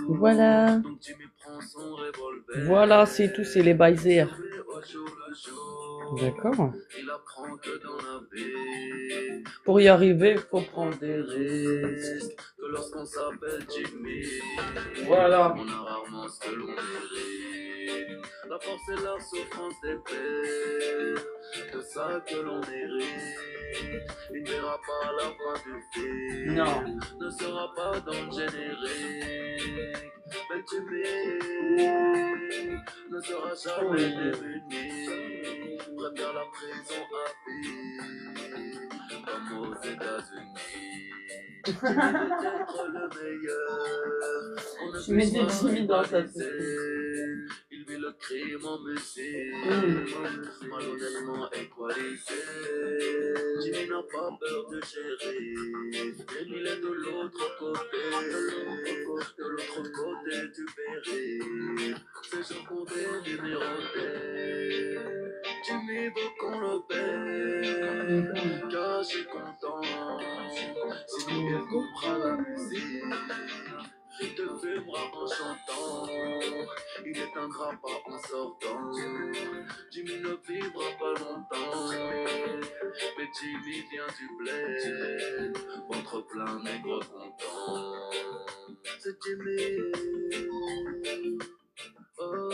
Voilà. Voilà, c'est tout, c'est les baisers. D'accord. Pour y arriver, faut prendre des risques. Lorsqu'on s'appelle Jimmy, Voilà. on a rarement ce que l'on mérite. La force et la souffrance des pères, de ça que l'on hérite. Il ne verra pas la fin du film, Non. ne sera pas dans le générique. Mais Jimmy ne sera jamais démuni. Préfère la prison à vie, comme aux États-Unis. Jimmy veut être le meilleur. On ne Je mets peut des pas Jimmy dans ta rivaliser. Il vit le crime en musique, malhonnêtement équalisé. Jimmy n'a pas peur du shérif, il est de l'autre côté du périph'. C'est son côté numéroté. Jimmy veut qu'on le paie, car je suis content. Sinon il coupera la musique, il te filmera en chantant. Il éteindra pas en sortant. Jimmy ne vivra pas longtemps. Mais Jimmy vient du bled, ventre plein nègre content. C'est Jimmy. Oh,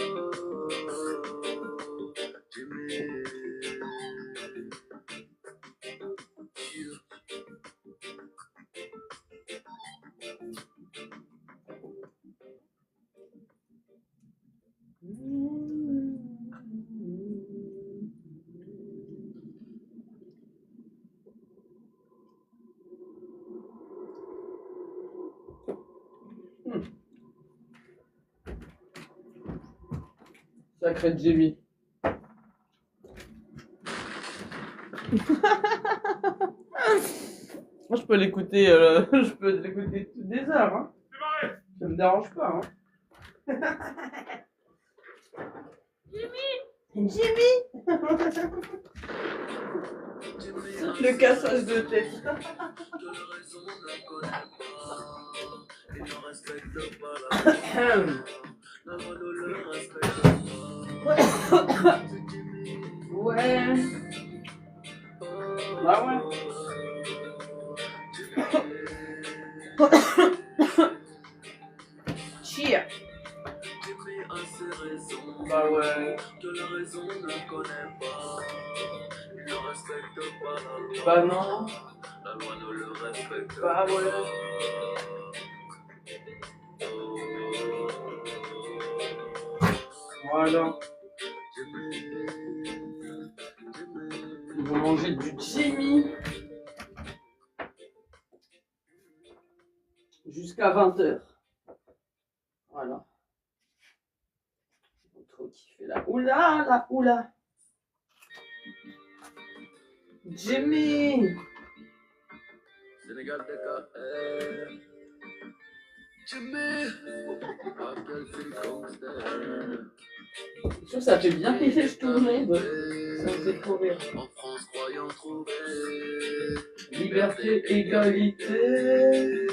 Jimmy. Sacré Jimmy. Moi, je peux l'écouter toutes des heures. Hein. Ça me dérange pas. Hein. Jimmy. Le cassage de tête. Il ne respecte pas la loi. La loi ne le respecte pas. Ouais. Bah ouais. Cheer. Jimmy a ses raisons. Bah ouais. Que la raison ne connaît pas. Il ne respecte pas la loi. Bah non. La loi ne le respecte Bah pas. ouais. Voilà. Ils vont manger du Jimmy jusqu'à 20h. Voilà. Ils vont trop kiffer là. Oula, là, oula. Jimmy. Sénégal DKR. Jimmy. Appelle ses gangsters. Je trouve que ça fait bien rire tout le monde. Ça me fait trop rire. En France, croyant trouver Liberté, égalité,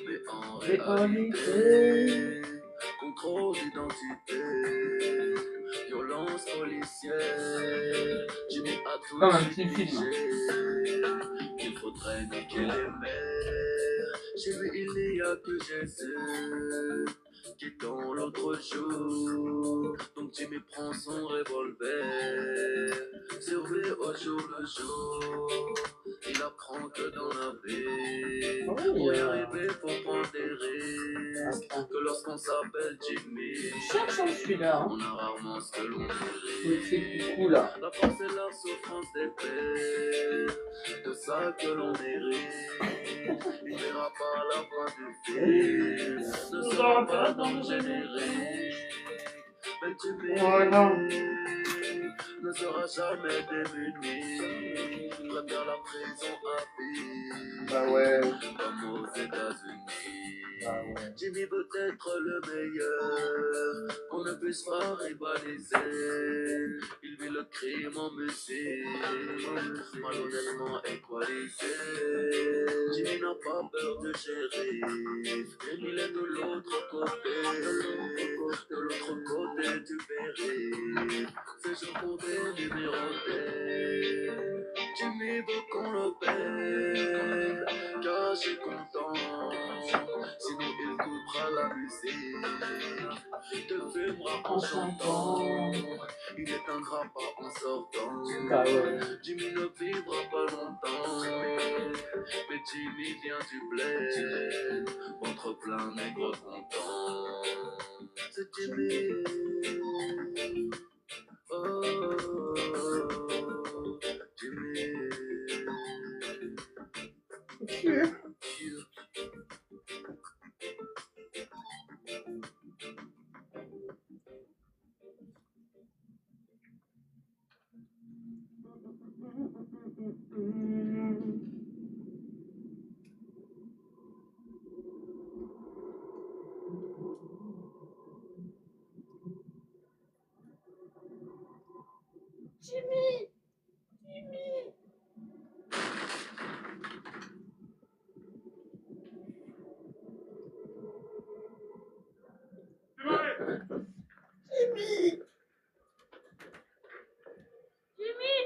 mais en réalité. réalité, contrôle d'identité, violence policière. Jimmy a tout Comme un petit film. Il faudrait niquer les mers. Chez lui, il n'y a que Jésus qui dans l'autre jour. Donc Jimmy prend son revolver, surveille au jour le jour. Il apprend que dans la vie, pour y arriver, faut prendre des risques. Que lorsqu'on s'appelle Jimmy, Cherche celui-là. on a rarement ce que l'on Il mérite. fait coucou là. La force et la souffrance des pères, de ça que l'on hérite. Il verra pas la fin du film, ne sera pas dans le générique. Mais Jimmy ne sera jamais démuni. Préfère la prison à vie, Bah ouais. comme aux États-Unis. Bah ouais. Jimmy veut être le meilleur, on ne puisse pas rivaliser. Il vit le crime en musique, malhonnêtement équalisé. Jimmy n'a pas peur du shérif, il est de l'autre côté du périph'. C'est je pour des numérotés. Jimmy veut qu'on le paie, car j'ai content. Sinon il coupera la musique, te filmera en chantant. Il est ingrat pas en sortant. Bah ouais. Jimmy ne vivra pas longtemps. Mais Jimmy vient du bled, entre plein nègres contents. C'est Jimmy. Oh, Jimmy. Jimmy. Jimmy. Jimmy. Jimmy.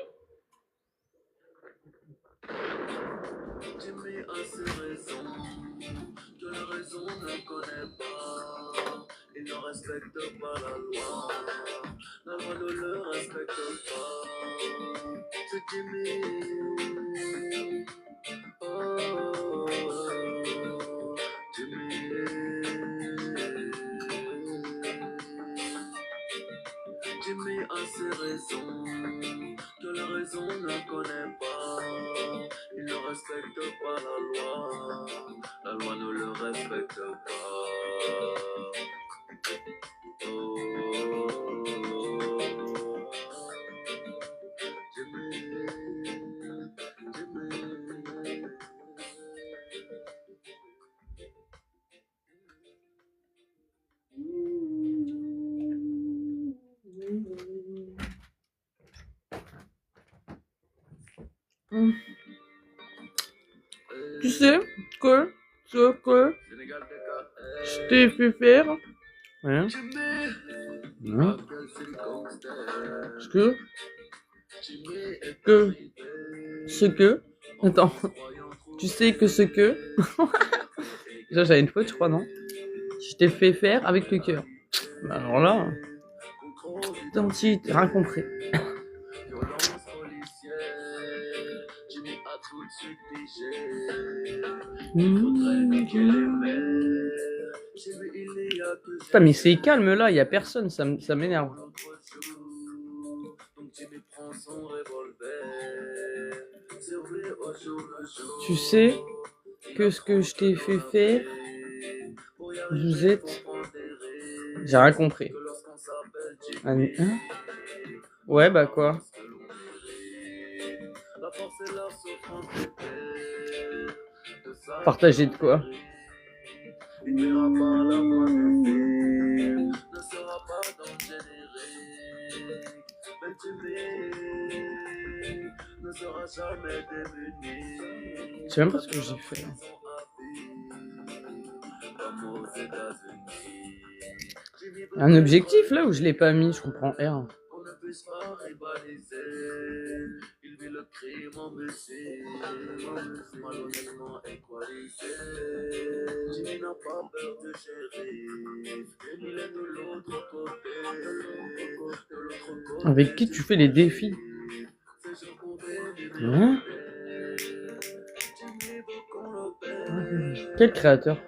Jimmy a ses raisons, que la raison ne connaît pas. Il ne respecte pas la loi ne le respecte pas. C'est Jimmy. Oh, Jimmy. Jimmy a ses raisons, que la raison ne connaît pas. Il ne respecte pas la loi ne le respecte pas. Oh, Tu sais que ce que je t'ai fait faire, hein, hein, ce que, attends, tu sais que ce que, déjà j'avais une faute je crois, non? Je t'ai fait faire avec le cœur. Bah alors là, putain, tu t'as rien compris. Putain, mais c'est calme là, y a personne, ça m'énerve. Tu sais que ce que je t'ai fait faire, vous êtes... J'ai rien compris. Hein? Ouais, bah quoi? Partager de quoi? Je sais même pas ce que j'ai fait. Un objectif là où je l'ai pas mis, je comprends R. Avec qui tu fais les défis? Hein? Quel créateur?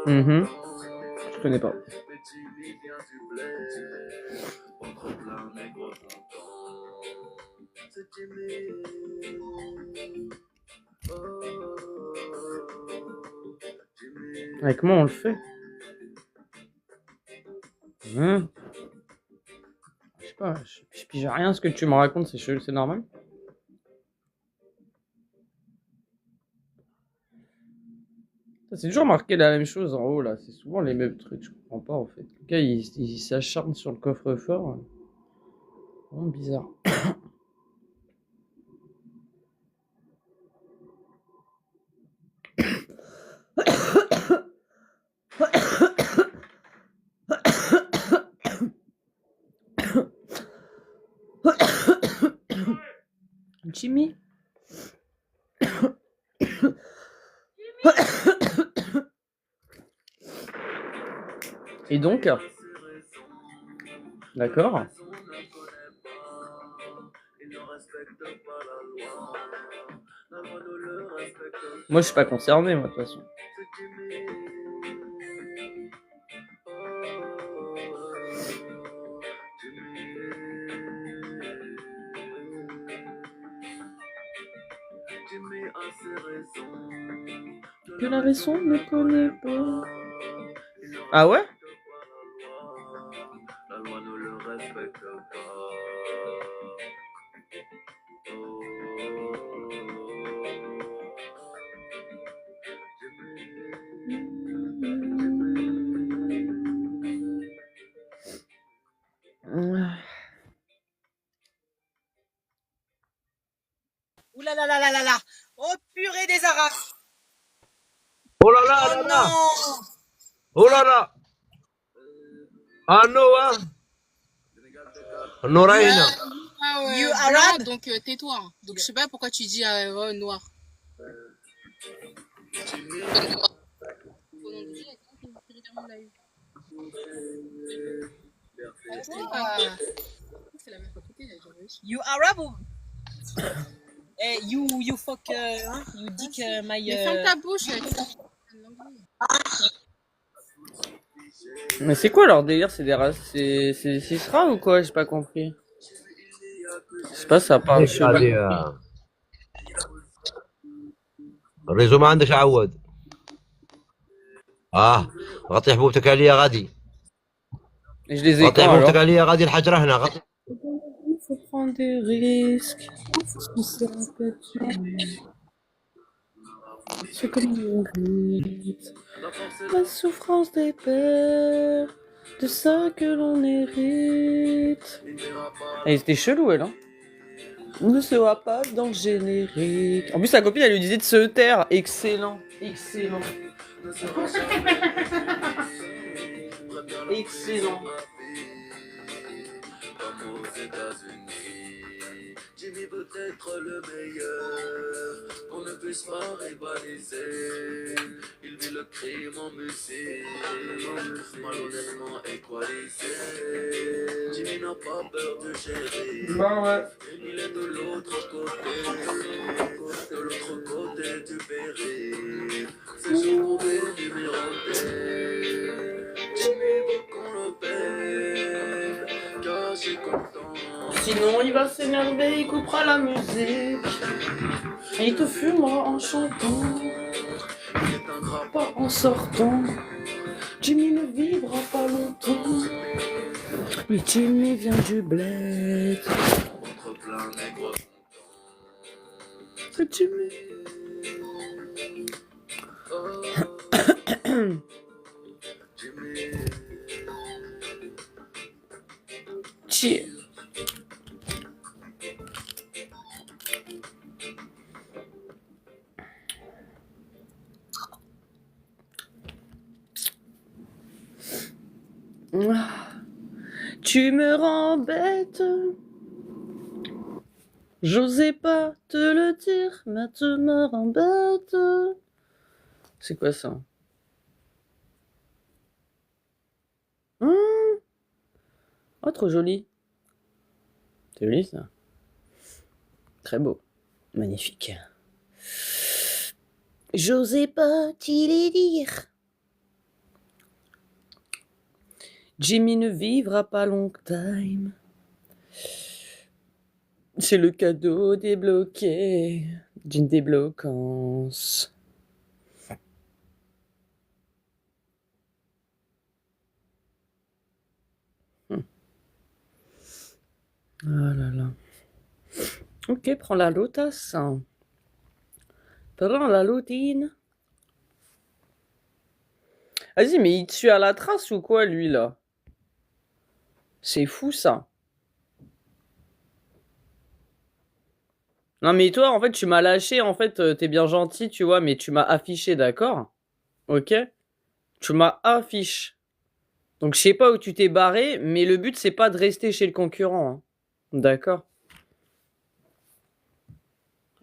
Je connais pas. Avec comment on le fait? Hein? Je sais pas, je pige rien ce que tu me racontes, c'est normal? C'est toujours marqué la même chose en haut là, c'est souvent les mêmes trucs, je comprends pas en fait. Le gars il s'acharne sur le coffre-fort. Vraiment bizarre. Jimmy? Et donc? D'accord. Moi je suis pas concerné moi de toute façon. Que la raison ne connaît pas. Ah ouais? Ouh là là là là là là. Oh purée des Arabes. Oh là là Oh là là. non. Oh là là. Ah non, hein. Noraïna. You Arab? Donc tais-toi. Donc je sais pas pourquoi tu dis noir. You Arab ou you fuck you dick my Mais ferme ta bouche. Mais c'est quoi leur délire? C'est des races, c'est Sisra ou quoi? J'ai pas compris. Je sais pas, ça parle sur الريزو ما عندك عود. غطي حبوبتك عليا غادي. Je les ai غطي quand حبوبتك alors? عليا غادي الحجرة هنا غطي. Il faut prendre des risques. Ce que l'on mérite. La souffrance des pères, de ça que l'on hérite. Elle était chelou, elle, hein. Ne sera pas dans le générique. En plus, sa copine, elle lui disait de se taire. Excellent. Excellent. Excellent. Comme aux États-Unis, Jimmy veut être le meilleur, qu'on ne puisse pas rivaliser. Il vit le crime en musique, malhonnêtement équalisé. Jimmy n'a pas peur du shérif, Bah ouais. il est de l'autre côté du périph'. C'est jour qu'on est numéroté. Jimmy veut qu'on le paie, car j'ai content. Sinon, il va s'énerver, il coupera la musique. Et il te fumera en chantant. Pas en sortant. Jimmy ne vivra pas longtemps. Oui, Jimmy vient du bled. Entre plein nègre C'est Jimmy. Jimmy. Cheers. Tu me rends bête. J'osais pas te le dire, mais tu me rends bête. C'est quoi ça? Oh, trop joli. C'est joli ça. Très beau. Magnifique. J'osais pas te le dire. Jimmy ne vivra pas long time. C'est le cadeau débloqué d'une débloquance. Ah là là. Ok, prends la lotasse. Prends la lotine. Vas-y, mais il tue à la trace ou quoi, lui, là? C'est fou, ça. Non, mais toi, en fait, tu m'as lâché. En fait, t'es bien gentil, tu vois, mais tu m'as affiché, d'accord? Ok? Tu m'as affiché. Donc, je sais pas où tu t'es barré, mais le but, c'est pas de rester chez le concurrent. Hein. D'accord?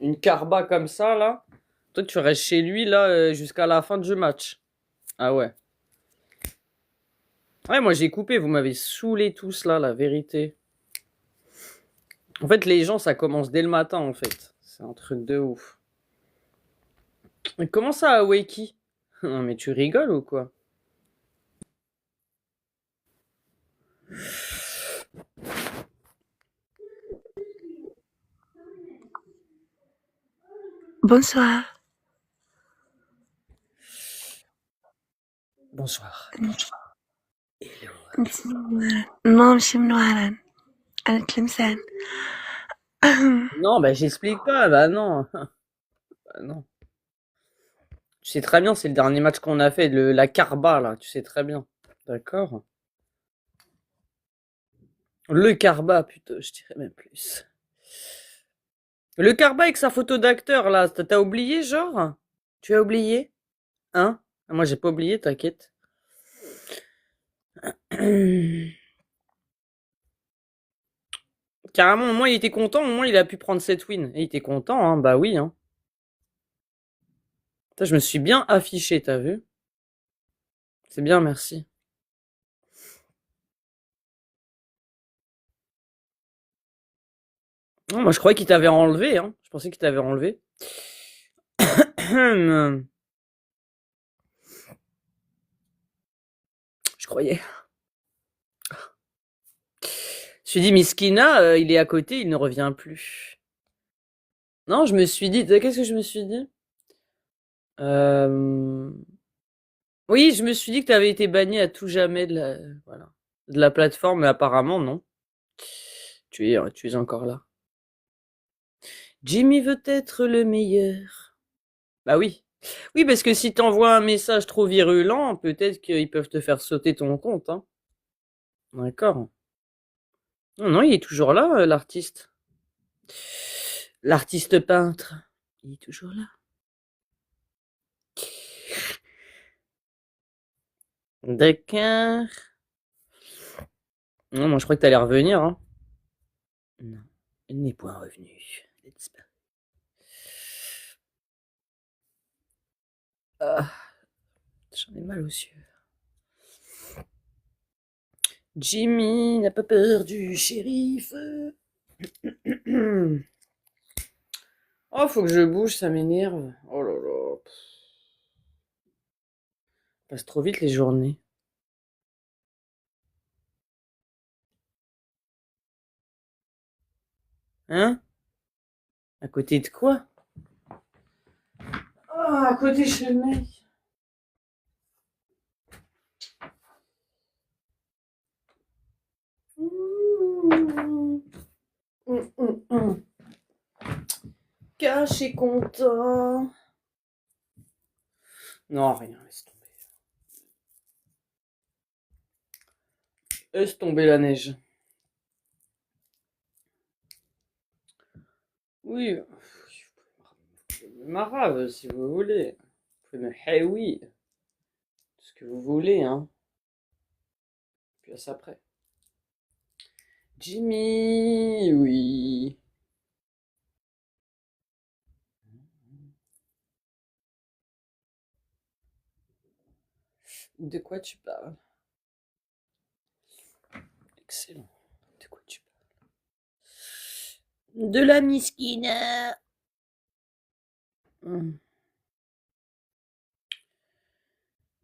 Une carba comme ça, là. Toi, tu restes chez lui, là, jusqu'à la fin du match. Ah ouais. Ouais, moi, j'ai coupé. Vous m'avez saoulé tous, là, la vérité. En fait, les gens, ça commence dès le matin, en fait. C'est un truc de ouf. Mais comment ça, Wakey? Non, mais tu rigoles ou quoi? Bonsoir. Bonsoir. Non, مش منورا أنا تلمسان. Non, bah j'explique pas, bah non. Bah non. Tu sais très bien, c'est le dernier match qu'on a fait, la Carba, là, tu sais très bien. D'accord? Le Carba, putain, je dirais même plus. Le Carba avec sa photo d'acteur, là, t'as oublié, genre? Tu as oublié? Hein? Moi, j'ai pas oublié, t'inquiète. Carrément, au moins, il était content, au moins, il a pu prendre cette win. Et il était content, hein, bah oui, hein. Putain, je me suis bien affiché, t'as vu? C'est bien, merci. Non, moi, je croyais qu'il t'avait enlevé, hein. Je pensais qu'il t'avait enlevé. Je croyais. Je me suis dit, Miskina, il est à côté, il ne revient plus. Non, je me suis dit, qu'est-ce que je me suis dit? Oui, je me suis dit que tu avais été banni à tout jamais voilà, de la plateforme, mais apparemment, non. Tu es encore là. Jimmy veut être le meilleur. Bah oui, Oui, parce que si t'envoies un message trop virulent, peut-être qu'ils peuvent te faire sauter ton compte, hein. D'accord. Non, non, il est toujours là, l'artiste. L'artiste peintre. Il est toujours là. D'accord. Non, moi je crois que t'allais revenir, hein. Non, elle n'est point revenue. Elle a disparu. Ah, j'en ai mal aux yeux. Jimmy n'a pas peur du shérif. Oh, faut que je bouge, ça m'énerve. Oh là là. Passe trop vite les journées. Hein? À côté de quoi? Oh, à côté chez le mec. Caché content. Non, rien, laisse tomber. Laisse tomber la neige. Oui, marave si vous voulez. Vous pouvez me hey oui. Tout ce que vous voulez, hein. Puis à ça après. Jimmy, oui. De quoi tu parles? Excellent. De quoi tu parles? De la miskina.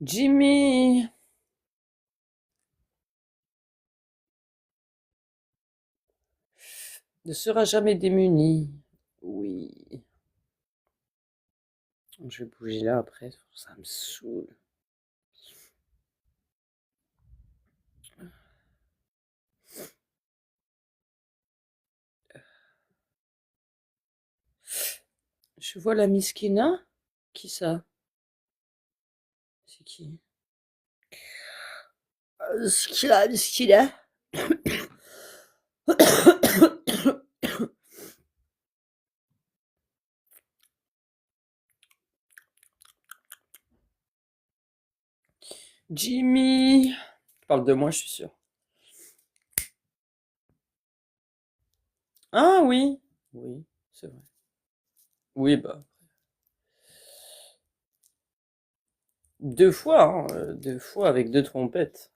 Jimmy. Ne sera jamais démuni. Oui. Je vais bouger là après, ça me saoule. Je vois la miskina. Qui ça? C'est qui? C'est qui la miskina? Jimmy. Tu parles de moi, je suis sûr. Ah oui. Oui, c'est vrai. Oui, bah. 2 fois, hein, 2 fois avec 2 trompettes.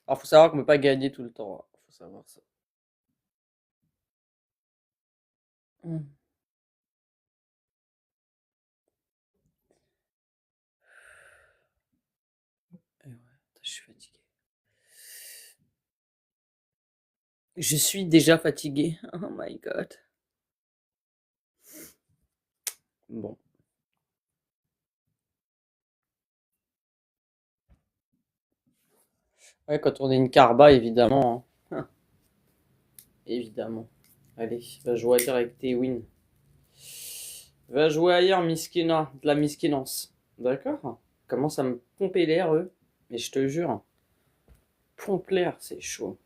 Alors, faut savoir qu'on peut pas gagner tout le temps, hein. Faut savoir ça. Et ouais, je suis fatigué. Je suis déjà fatigué. Oh my god. Bon. Ouais, quand on est une carba, évidemment, hein. Évidemment. Allez, va jouer ailleurs avec tes wins. Va jouer ailleurs, miskina. De la miskinance. D'accord? Commence à me pomper l'air, eux. Mais je te jure. Pompe l'air, c'est chaud.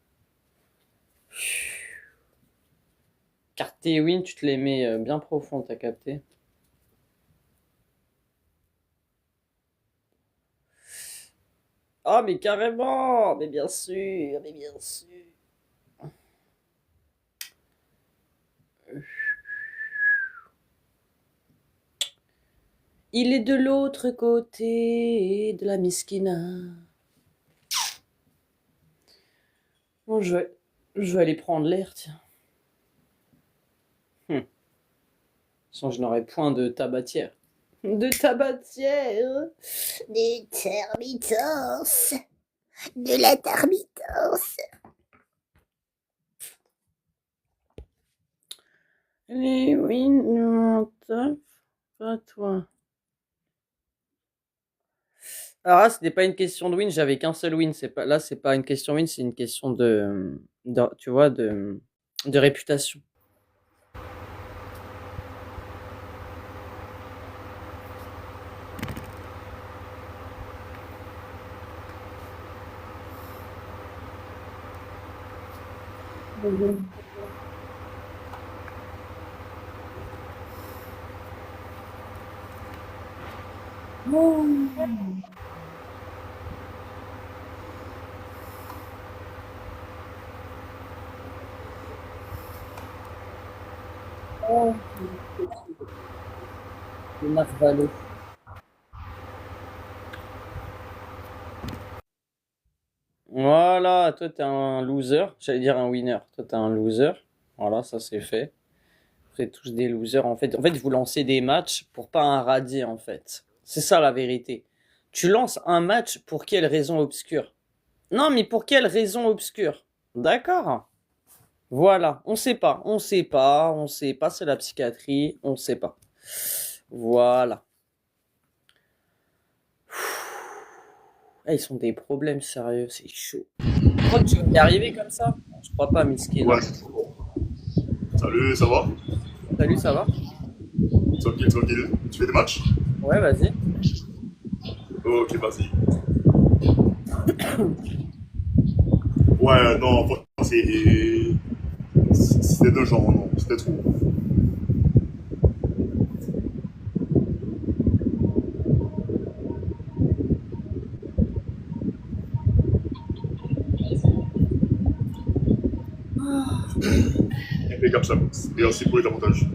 Car tes wins, tu te les mets bien profond, t'as capté? Ah, mais carrément! Mais bien sûr, mais bien sûr. Il est de l'autre côté de la miskina. Bon, je vais aller prendre l'air, tiens. Sinon, je n'aurai point de tabatière. De tabatière? Des termitence. De la termitence. Les wins, top, pas toi. Alors là, c'était pas une question de win, j'avais qu'un seul win. Là, c'est pas une question win, c'est une question tu vois, de réputation. Le Narvalo. Voilà, toi t'es un loser. J'allais dire un winner. Toi t'es un loser. Voilà, ça c'est fait. Vous êtes tous des losers en fait. En fait, vous lancez des matchs pour pas un radis en fait. C'est ça la vérité. Tu lances un match pour quelle raison obscure? Non, mais pour quelle raison obscure? D'accord. Voilà, on sait pas, on sait pas, on sait pas, c'est la psychiatrie, on sait pas. Voilà. Ah, ils sont des problèmes sérieux, c'est chaud. Tu crois que tu vas y arriver comme ça? Je crois pas, Miskin. Ouais. Salut, ça va? Salut, ça va? Tranquille, tranquille. Tu fais des matchs? Ouais, vas-y. Ok, vas-y. Ouais, non, franchement, c'était deux genres, non, c'était trop. Impeccable, ça. Merci pour les avantages.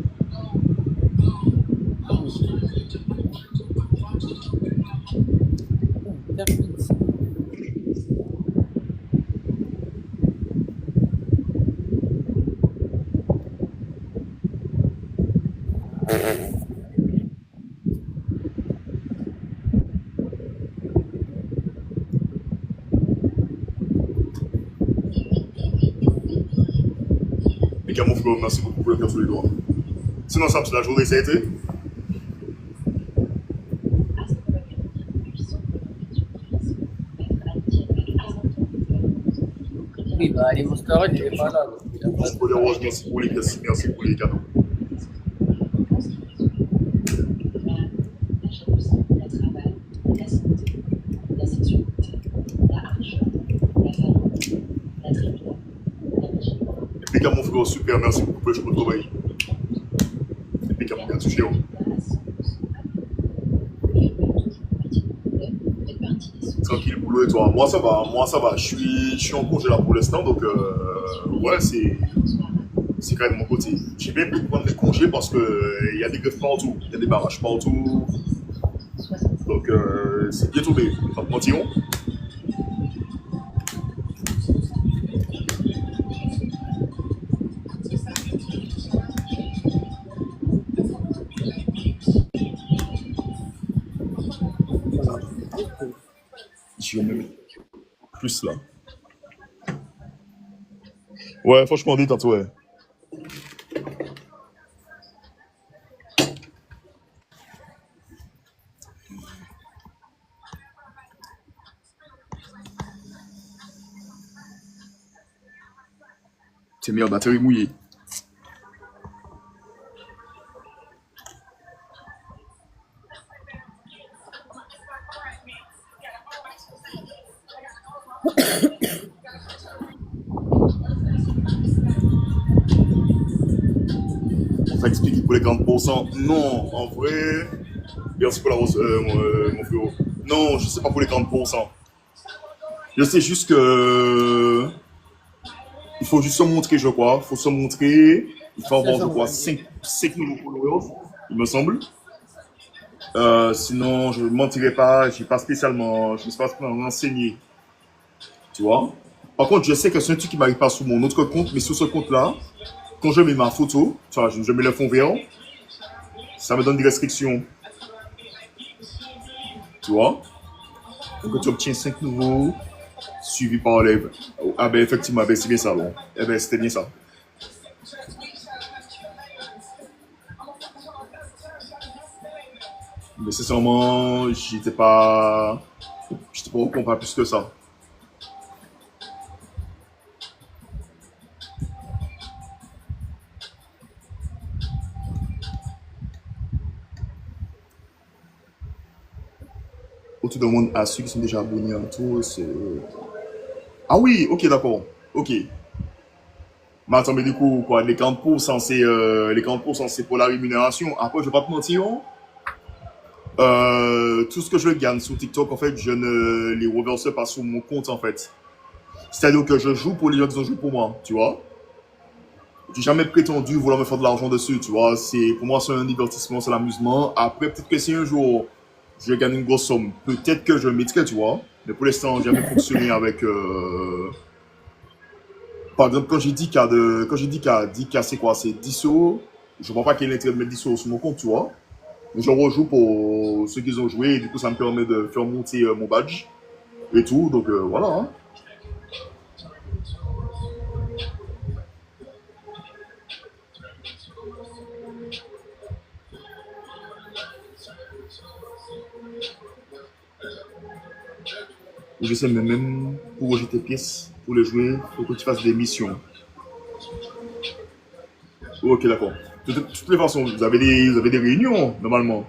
Impeccable, mon frère, merci beaucoup pour le cœur sur les doigts. Sinon, ça, la journée, ça a été? Oui, bah, les Monster il est pas là. Merci pour les roses, merci pour les pièces, merci pour les cadeaux. Impeccable, mon frère, super, merci beaucoup pour le choix de travail. Impeccable, bien touché. Tranquille, boulot et toi? Moi ça va, je suis en congé là pour l'instant, donc ouais, c'est quand même mon côté. J'ai bien pu prendre mes congés parce que il y a des greffes partout, il y a des barrages partout, donc c'est bien tombé, pas de mentir. Je vais même plus là. Ouais, franchement, dit tantôt, ouais. C'est meilleur batterie mouillée. Ça explique pour les 40%. Non, en vrai. Merci pour la rose, mon frérot. Non, je sais pas pour les 40%. Je sais juste que. Il faut juste se montrer, je crois. Il faut se montrer. Il faut avoir, je crois, 5 nouveaux followers, il me semble. Sinon, je ne mentirai pas. Je ne me suis pas spécialement renseigné. Tu vois? Par contre, je sais que c'est un truc qui m'arrive pas sur mon autre compte, mais sur ce compte-là, quand je mets ma photo, tu vois, je mets le fond vert, ça me donne des restrictions. Tu vois? Donc, tu obtiens 5 nouveaux, suivis par les... Ah ben, effectivement, ben, c'est bien ça, bon. Eh ben, c'était bien ça. Mais sincèrement, j'étais pas au combat plus que ça. Autour du monde à ceux qui sont déjà abonnés en tout, c'est... Ah oui, ok, d'accord. Ok. Mais attends, mais du coup, quoi, les 40%, les 40%, c'est pour la rémunération. Après, je vais pas te mentir, hein. Tout ce que je gagne sur TikTok, en fait, je ne les reverse pas sur mon compte, en fait. C'est-à-dire que je joue pour les gens qui ont joué pour moi, tu vois. J'ai jamais prétendu vouloir me faire de l'argent dessus, tu vois. Pour moi, c'est un divertissement, c'est l'amusement. Après, peut-être que si un jour, je gagne une grosse somme, peut-être que je le mettrai, tu vois. Mais pour l'instant, j'ai jamais fonctionné avec... Par exemple, quand j'ai dit qu'il y a c'est quoi, c'est 10 euros, je vois pas quel est l'intérêt de mettre 10 euros sur mon compte, tu vois. Je rejoue pour ceux qui ont joué, et du coup, ça me permet de faire monter mon badge et tout, donc voilà. Hein. Je sais même pour rejeter tes pièces, pour les jouer, il faut que tu fasses des missions. Ok, d'accord. De toutes les façons, vous avez des réunions, normalement.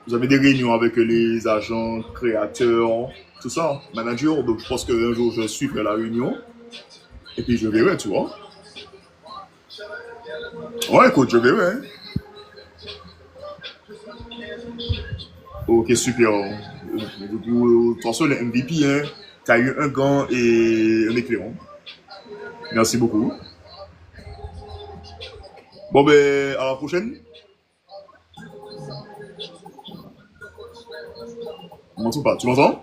Vous avez des réunions avec les agents, créateurs, tout ça, managers. Donc, je pense qu'un jour, je suivrai la réunion. Et puis, je verrai, tu vois. Ouais, écoute, je verrai. Hein. Ok, super. De toute façon, le MVP, hein, tu as eu un gant et un éclairant. Merci beaucoup. Bon, ben, à la prochaine. Je m'entends pas. Tu m'entends?